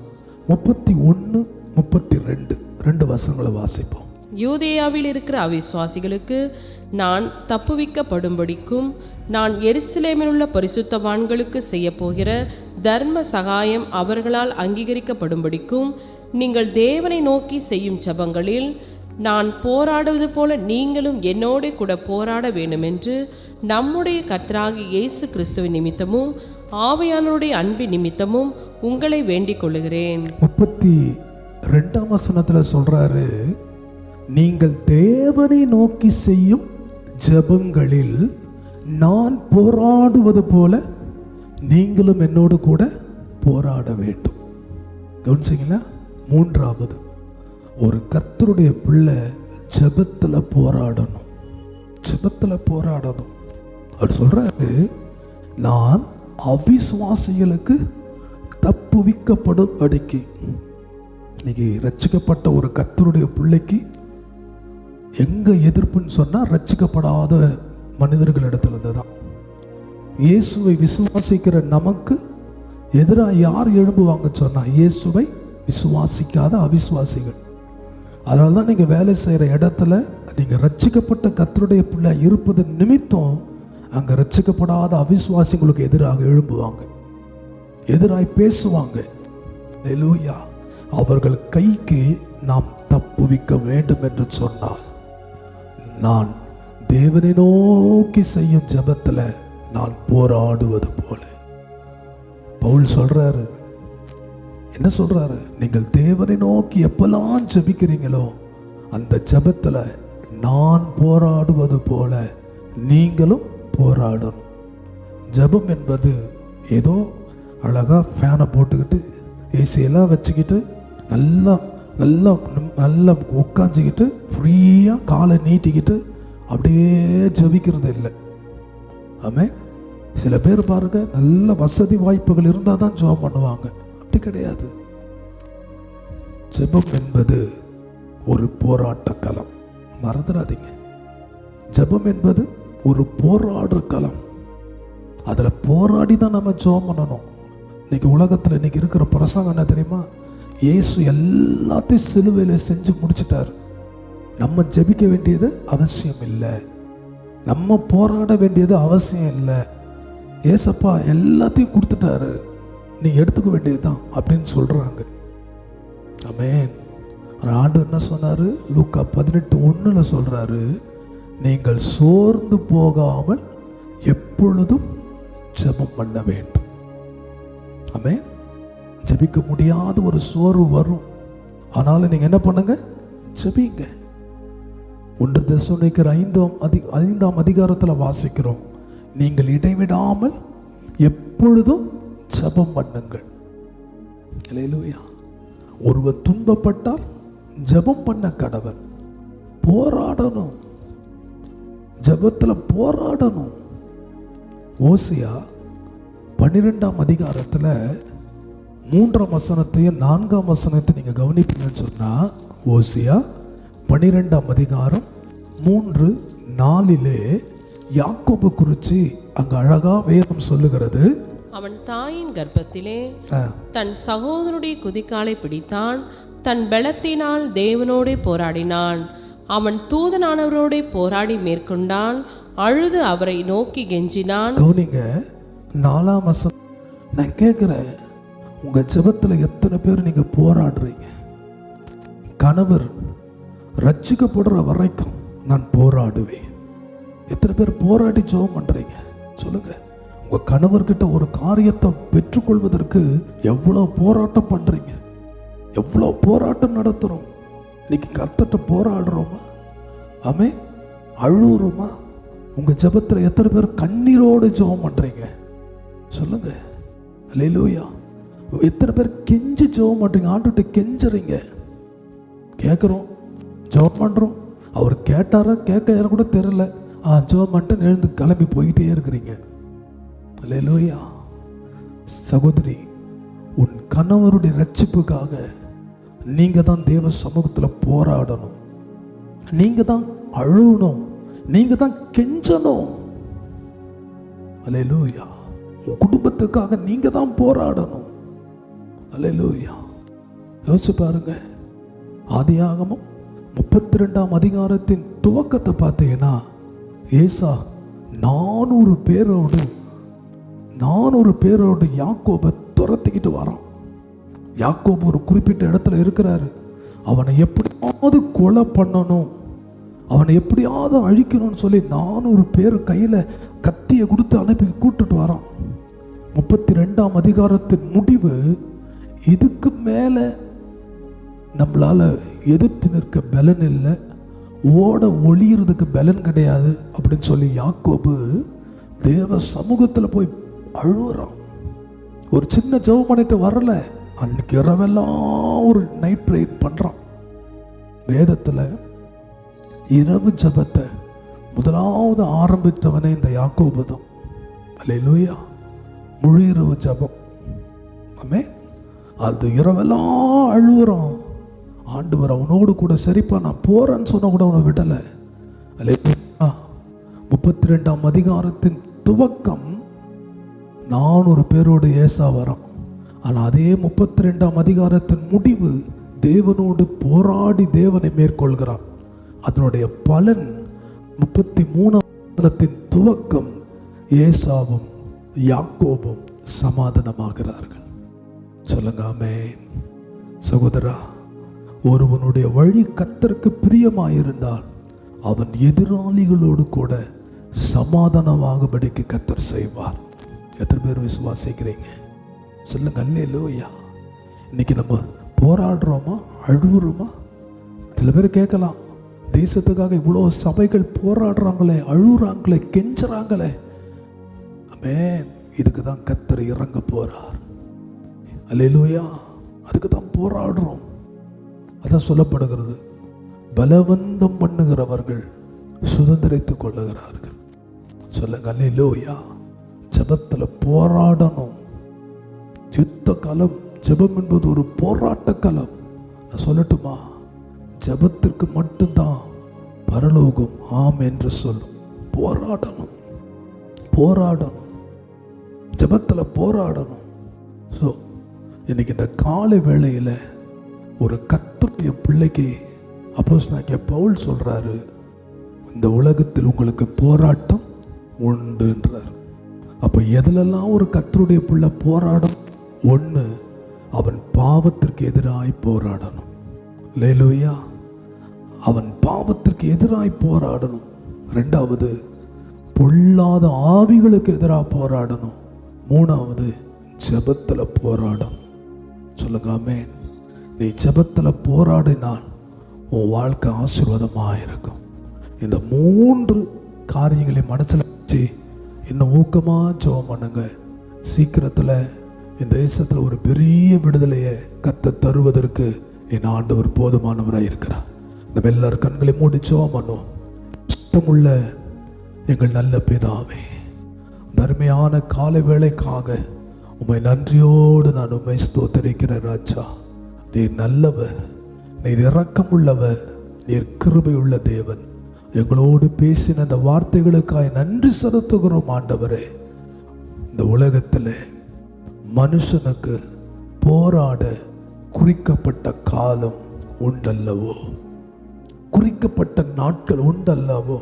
31, 32 2 வசனங்களை வாசிப்போம். யூதேயாவில் இருக்கிற அவிசுவாசிகளுக்கு நான் தப்புவிக்கப்படும்படிக்கும் நான் எருசலேமில் உள்ள பரிசுத்தவான்களுக்கு செய்ய போகிற தர்ம சகாயம் அவர்களால் அங்கீகரிக்கப்படும்படிக்கும் நீங்கள் தேவனை நோக்கி செய்யும் ஜெபங்களில் நான் போராடுவது போல நீங்களும் என்னோட கூட போராட வேண்டுமென்று நம்முடைய கர்த்தராகிய இயேசு கிறிஸ்துவின் நிமித்தமும் ஆவியானவருடைய அன்பின் நிமித்தமும் உங்களை வேண்டிக் கொள்ளுகிறேன். 32ஆம் வசனத்துல சொல்றாரு, நீங்கள் தேவனை நோக்கி செய்யும் ஜெபங்களில் நான் போராடுவது போல நீங்களும் என்னோடு கூட போராட வேண்டும். கவனிச்சீங்களா? மூன்றாவது, ஒரு கர்த்தருடைய பிள்ளை ஜெபத்துல போராடணும். ஜெபத்துல போராடணும். அவர் சொல்றாரு, நான் அவிசுவாசிகளுக்கு தப்புவிக்கப்படும் அடிக்கி. இன்னைக்கு ரட்சிக்கப்பட்ட ஒரு கர்த்தருடைய பிள்ளைக்கு எங்க எதிர்ப்புன்னு சொன்னா ரட்சிக்கப்படாத மனிதர்கள் இடத்துல தான். இயேசுவை விசுவாசிக்கிற நமக்கு எதிராக யார் எழும்புவாங்க சொன்னா, இயேசுவை விசுவாசிக்காத அவிசுவாசிகள். அதனால தான் நீங்கள் வேலை செய்கிற இடத்துல நீங்கள் ரட்சிக்கப்பட்ட கர்த்தருடைய பிள்ளை இருப்பது நிமித்தம் அங்கே ரட்சிக்கப்படாத அவிசுவாசிகளுக்கு எதிராக எழும்புவாங்க, எதிராக பேசுவாங்க. அல்லேலூயா. அவர்கள் கைக்கு நாம் தப்புவிக்க வேண்டும் என்று சொன்னால், நான் தேவனை நோக்கி செய்யும் ஜெபத்துல நான் போராடுவது போல. பவுல் சொல்றாரு, என்ன சொல்றாரு? நீங்கள் தேவனை நோக்கி எப்பெல்லாம் ஜெபிக்கிறீங்களோ அந்த ஜெபத்துல நான் போராடுவது போல நீங்களும் போராடணும். ஜெபம் என்பது ஏதோ அழகா ஃபேனை போட்டுக்கிட்டு ஏசியெல்லாம் வச்சுக்கிட்டு நல்லா நல்லா நல்லா உட்காந்துக்கிட்டு ஃப்ரீயாக காலை நீட்டிக்கிட்டு அப்படியே ஜெபிக்கிறது இல்லை. ஆமே, சில பேர் பாருங்க, நல்ல வசதி வாய்ப்புகள் இருந்தால் தான் ஜெபம் பண்ணுவாங்க. அப்படி கிடையாது. ஜெபம் என்பது ஒரு போராட்ட களம், மறந்துடாதீங்க. ஜெபம் என்பது ஒரு போராடுற களம். அதில் போராடி தான் நம்ம ஜெபம் பண்ணணும். இன்னைக்கு உலகத்தில் இன்னைக்கு இருக்கிற பிரசங்கம் என்ன தெரியுமா? இயேசு எல்லாத்தையும் சிலுவையில் செஞ்சு முடிச்சிட்டார். நம்ம ஜெபிக்க வேண்டியது அவசியம் இல்லை, நம்ம போராட வேண்டியது அவசியம் இல்லை. ஏசப்பா எல்லாத்தையும் கொடுத்துட்டாரு, நீ எடுத்துக்க வேண்டியதுதான் அப்படின்னு சொல்றாங்க. ஆமென். ஆண்டவர் என்ன சொன்னாரு? லூக்கா 18:1 சொல்றாரு, நீங்கள் சோர்ந்து போகாமல் எப்பொழுதும் ஜெபம் பண்ண வேண்டும். ஆமென். ஜெபிக்க முடியாத ஒரு சோர்வு வரும், ஆனாலும் நீங்க என்ன பண்ணுங்க? ஜெபிங்க. 1 தெசலோனிக்கர் 5ஆம் அதிகாரத்தில் வாசிக்கிறோம், நீங்கள் இடைவிடாமல் எப்பொழுதும் ஜெபம் பண்ணுங்கள். அல்லேலூயா. ஒருவர் துன்பப்பட்டால் ஜெபம் பண்ண கடவன். போராடணும், ஜெபத்தில் போராடணும். ஓசியா 12ஆம் அதிகாரத்தில் 3ஆம் வசனத்தையும் 4ஆம் வசனத்தை நீங்க கவனிப்பீங்கன்னு சொன்னா, ஓசியா 12ஆம் அதிகாரம் 3:4 யாக்கோபு குறித்து அங்க அழகா வேதம் சொல்லுகிறது. அவன் தாயின் கர்ப்பத்திலே தன் சகோதரனுடைய குதிக்காலை பிடித்தான், தன் பலத்தினால் தேவனோடே போராடினான். அவன் தூதனானவரோடே போராடி மேற்கொண்டான், அழுது அவரை நோக்கி கெஞ்சினான். கவனிங்க, 4ஆம் வசனம். நான் கேட்கிறேன், உங்க ஜெபத்துல எத்தனை பேர் நீங்க போராடுறீங்க? கணவர் ரட்சிக்கப்படுற வரைக்கும் நான் போராடுவேன். எத்தனை பேர் போராடி ஜெபம் பண்றீங்க? சொல்லுங்க. உங்க கணவர்கிட்ட ஒரு காரியத்தை பெற்றுக்கொள்வதற்கு எவ்வளவு போராட்டம் பண்றீங்க, எவ்வளவு போராட்டம் நடத்துறோம். இன்னைக்கு கர்த்தர்ட்ட போராடுறோமா? ஆமே, அழுறோமா? உங்க ஜெபத்துல எத்தனை பேர் கண்ணீரோடு ஜெபம் பண்றீங்க? சொல்லுங்க. அல்லேலூயா. எத்தனை பேர் கெஞ்சி ஜெபம் பண்றீங்க? ஆண்டுகிட்ட கெஞ்சுறீங்க. கேட்குறோம், ஜெபம் பண்றோம், அவர் கேட்டாரா கேட்க கூட தெரியல, ஜெபம் பண்ணிட்டு எழுந்து கிளம்பி போயிட்டே இருக்கிறீங்க. அல்லேலூயா. சகோதரி, உன் கணவருடைய ரட்சிப்புக்காக நீங்க தான் தேவ சமூகத்தில் போராடணும், நீங்க தான் அழுகணும், நீங்க தான் கெஞ்சணும். அல்லேலூயா. உன் குடும்பத்துக்காக நீங்க தான் போராடணும். அல்லேலூயா. யோசிச்சு பாருங்க. ஆதியாகமம் 32ஆம் அதிகாரத்தின் துவக்கத்தை பார்த்தீங்கன்னா, ஏசா 400 பேரோடு யாக்கோபை துரத்திக்கிட்டு வரான். யாக்கோபு ஒரு குறிப்பிட்ட இடத்துல இருக்கிறாரு. அவனை எப்படியாவது கொலை பண்ணணும், அவனை எப்படியாவது அழிக்கணும்னு சொல்லி 400 பேர் கையில் கத்தியை கொடுத்து அனுப்பி கூட்டுட்டு வரான். 32ஆம் அதிகாரத்தின் முடிவு, இதுக்கு மேலே நம்மளால எதிர்த்து நிற்க பலன் இல்லை, ஓட ஒளியறதுக்கு பலன் கிடையாது அப்படின்னு சொல்லி யாக்கோபு தேவ சமூகத்தில் போய் அழுகுறான். ஒரு சின்ன ஜெபம் பண்ணிட்டு வரல, அன்னைக்கு இரவெல்லாம் ஒரு நைட் ப்ரேயர் பண்றான். வேதத்துல இரவு ஜெபத்தை முதலாவது ஆரம்பித்தவனே இந்த யாக்கோபு தான். அல்லேலூயா. முழு இரவு ஜெபம். ஆமே. அது இரவெல்லாம் அழுகுறான். ஆண்டவர் அவனோடு கூட சரிப்பா நான் போறேன்னு சொன்ன கூட அவனை விடலை. அல்லேலூயா. 32ஆம் அதிகாரத்தின் துவக்கம் 400 பேரோடு ஏசா வரான். ஆனால் அதே 32ஆம் அதிகாரத்தின் முடிவு தேவனோடு போராடி தேவனை மேற்கொள்கிறான். அதனுடைய பலன் 33ஆம் அதிகாரத்தின் துவக்கம் ஏசாவும் யாக்கோபும் சமாதானமாகிறார்கள். சொல்லுங்க ஆமென். சகோதரா, ஒருவனுடைய வழி கர்த்தருக்கு பிரியமாயிருந்தால் அவன் எதிராளிகளோடு கூட சமாதானமாகும்படிக்கு கர்த்தர் செய்வார். எத்தனை பேர் விசுவாசிக்கிறீங்க? சொல்லுங்க அல்லேலூயா. இன்னைக்கு நம்ம போராடுறோமா, அழுகுறோமா? சில பேர் கேட்கலாம், தேசத்துக்காக இவ்வளோ சபைகள் போராடுறாங்களே, அழுகுறாங்களே, கெஞ்சுறாங்களே. ஆமென். இதுக்கு தான் கர்த்தர் இறங்க போறார். அல்லேலூயா. அதுக்கு தான் போராடுறோம். அதான் சொல்லப்படுகிறது, பலவந்தம் பண்ணுகிறவர்கள் சுதந்திரித்துக் கொள்ளுகிறார்கள். சொல்லுங்க அல்லேலூயா. ஜெபத்தில் போராடணும். யுத்த காலம். ஜெபம் என்பது ஒரு போராட்ட காலம். நான் சொல்லட்டுமா? ஜெபத்திற்கு மட்டும்தான் பரலோகம் ஆம் என்று சொல்லும். போராடணும், போராடணும். ஜெபத்தில் போராடணும். ஸோ இன்னைக்கு இந்த காலை வேளையில் ஒரு கர்த்தருடைய பிள்ளைக்கு அப்போஸ்தலனாகிய பவுல் சொல்றாரு, இந்த உலகத்தில் உங்களுக்கு போராட்டம் உண்டுன்றார். அப்போ எதிலெல்லாம் ஒரு கர்த்தருடைய பிள்ளை போராடும்? ஒன்று, அவன் பாவத்திற்கு எதிராய் போராடணும். அல்லேலூயா. அவன் பாவத்திற்கு எதிராய் போராடணும். ரெண்டாவது, பொல்லாத ஆவிகளுக்கு எதிராக போராடணும். மூணாவது, ஜெபத்தில் போராடணும். சொல்லுங்க ஆமென். நீ ஜெபத்தில் போராடினால் உன் வாழ்க்கை ஆசீர்வாதமாக இருக்கும். இந்த 3 காரியங்களை மனசில் வச்சு இன்னும் ஊக்கமாக ஜெபம் பண்ணுங்க. சீக்கிரத்தில் இந்த தேசத்தில் ஒரு பெரிய விடுதலையை கர்த்தர் தருவதற்கு என் ஆண்டவர் போதுமானவராக இருக்கிறார். நம்ம எல்லாரும் கண்களை மூடி ஜெபம் பண்ணுவோம். சுத்தமுள்ள எங்கள் நல்ல பிதாவே, தர்மையான காலை வேளைக்காக உம்மை நன்றியோடு நான் உம்மை ஸ்தோத்திரிக்கிறேன் ராஜா. நீர் நல்லவர், நீர் இரக்கமுள்ளவர், நீர் கிருபையுள்ள தேவன். எங்களோடு பேசின அந்த வார்த்தைகளுக்காக நன்றி செலுத்துகிறோம் ஆண்டவரே. இந்த உலகத்தில் மனுஷனுக்கு போராட குறிக்கப்பட்ட காலம் உண்டல்லவோ, குறிக்கப்பட்ட நாட்கள் உண்டல்லவோ.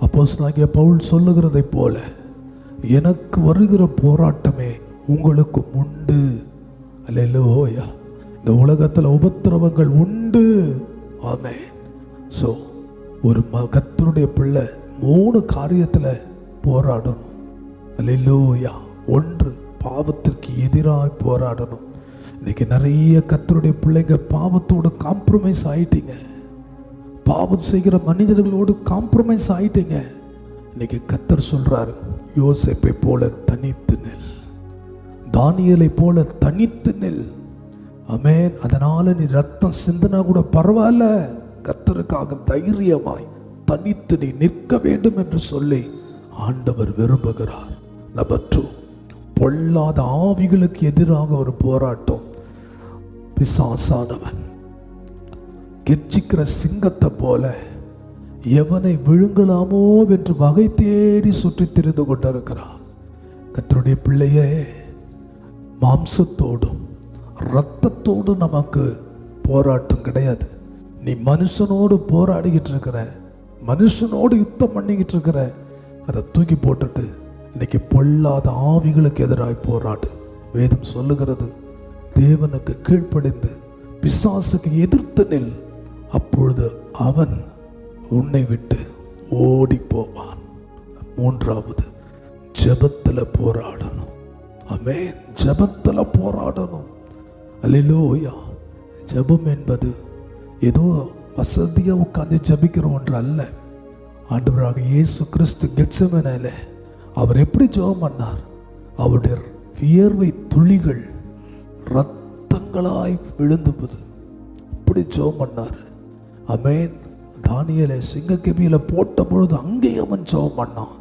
அப்போஸ்தலனாகிய பவுல் சொல்லுகிறதை போல எனக்கு வருகிற போராட்டமே உங்களுக்கு உண்டு. அல்லேலூயா. இந்த உலகத்தில் உபத்திரவங்கள் உண்டு. ஆமென். ஸோ ஒரு கர்த்தருடைய பிள்ளை 3 காரியத்தில் போராடணும். அல்லேலூயா. 1, பாவத்திற்கு எதிராக போராடணும். இன்னைக்கு நிறைய கர்த்தருடைய பிள்ளைங்க பாவத்தோடு காம்ப்ரமைஸ் ஆயிட்டீங்க. பாவம் செய்கிற மனிதர்களோடு காம்ப்ரமைஸ் ஆயிட்டீங்க. இன்னைக்கு கர்த்தர் சொல்றாரு, யோசேப்பை போல தனித்து நில், தானியேலை போல தனித்து நில். ஆமென். அதனால நீ ரத்தம் சிந்தினா கூட பரவாயில்ல, கர்த்தருக்காக தைரியமாய் தனித்து நீ நிற்க வேண்டும் என்று சொல்லி ஆண்டவர் விரும்புகிறார். நம்பர் 2, பொல்லாத ஆவிகளுக்கு எதிராக ஒரு போராட்டம். பிசாசானவன் கெர்ச்சிக்கிற சிங்கத்தை போல எவனை விழுங்கலாமோ என்று வகை தேடி சுற்றி திரிந்து கொண்டிருக்கிறான். கர்த்தருடைய பிள்ளையே, மாம்சத்தோடும் இரத்தத்தோடும் நமக்கு போராட்டம் கிடையாது. நீ மனுஷனோடு போராடிக்கிட்டு இருக்கிற, மனுஷனோடு யுத்தம் பண்ணிக்கிட்டு இருக்கிற, அதை தூக்கி போட்டுட்டு இன்னைக்கு பொல்லாத ஆவிகளுக்கு எதிராக போராடு. வேதம் சொல்லுகிறது, தேவனுக்கு கீழ்ப்படிந்து பிசாசுக்கு எதிர்த்து நில், அப்பொழுது அவன் உன்னை விட்டு ஓடி போவான். 3வது, ஜெபத்தில் போராடணும். ஆமென். ஜெபத்தில் போராடணும். அல்லேலூயா. ஜெபம் என்பது ஏதோ வசதியாக உட்கார்ந்து ஜெபிக்கிற ஒன்று அல்ல. ஆண்டவராக இயேசு கிறிஸ்து கெத்செமனேல அவர் எப்படி ஜெபம் பண்ணார்? அவருடைய வியர்வை துளிகள் இரத்தங்களாய் விழுந்துபது, அப்படி ஜெபம் பண்ணார். ஆமென். தானியேலை சிங்கக்கெபியில போட்ட பொழுது அங்கே அவன் ஜெபம் பண்ணான்.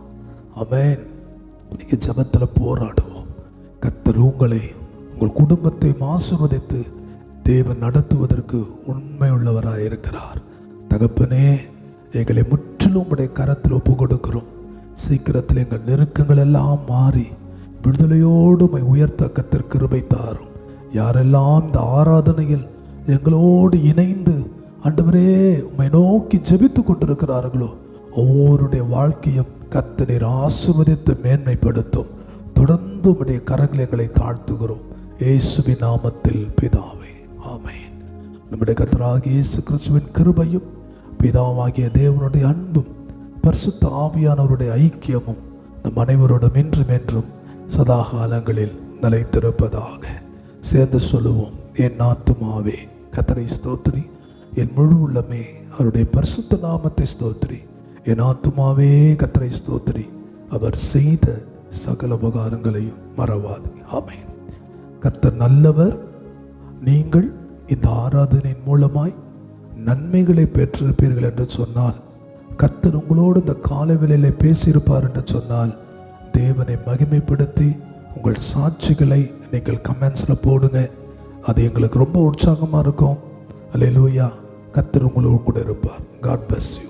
ஆமென். நீங்க ஜெபத்தில் போராடுவோம். கர்த்தர் உங்களை, உங்கள் குடும்பத்தை ஆசீர்வதித்து தேவன் நடத்துவதற்கு உண்மை உள்ளவராக இருக்கிறார். தகப்பனே, எங்களை முற்றிலும் உடைய கரத்தில் ஒப்பு கொடுக்கிறோம். சீக்கிரத்தில் எங்கள் நெருக்கங்கள் எல்லாம் மாறி விடுதலையோடு உயர்த்த கர்த்தர் கிருபை தாரும். யாரெல்லாம் இந்த ஆராதனையில் எங்களோடு இணைந்து ஆண்டவரே உம்மை நோக்கி ஜெபித்து கொண்டிருக்கிறார்களோ, ஒவ்வொருடைய வாழ்க்கையும் கர்த்தர் ஆசீர்வதித்து மேன்மைப்படுத்தும். தொடர்ந்து உம்முடைய கரங்களை எங்களை தாழ்த்துகிறோம். இயேசுவின் நாமத்தில் பிதாவே, ஆமென். நம்முடைய கர்த்தராகிய இயேசு கிறிஸ்துவின் கிருபையும் பிதாவாகிய தேவனுடைய அன்பும் பரிசுத்த ஆவியானவருடைய ஐக்கியமும் நம் அனைவரோடும் என்றும் என்றும் சதா காலங்களில் நிலைத்திருப்பதாக. சேர்ந்து சொல்லுவோம், என் ஆத்துமாவே கர்த்தரை ஸ்தோத்திரி, என் முழு உள்ளமே அவருடைய பரிசுத்த நாமத்தை ஸ்தோத்திரி. என் ஆத்துமாவே கர்த்தரை ஸ்தோத்திரி, அவர் செய்த சகல உபகாரங்களையும் மறவாது. ஆமென். கர்த்தர் நல்லவர். நீங்கள் இந்த ஆராதனையின் மூலமாய் நன்மைகளை பெற்றிருப்பீர்கள் என்று சொன்னால், கர்த்தர் உங்களோடு இந்த காலை வேளையிலே பேசியிருப்பார் என்று சொன்னால், தேவனை மகிமைப்படுத்தி உங்கள் சாட்சிகளை நீங்கள் கமெண்ட்ஸில் போடுங்க. அது எங்களுக்கு ரொம்ப உற்சாகமாக இருக்கும். அல்லேலூயா. கர்த்தர் உங்களோடு கூட இருப்பார். God bless you.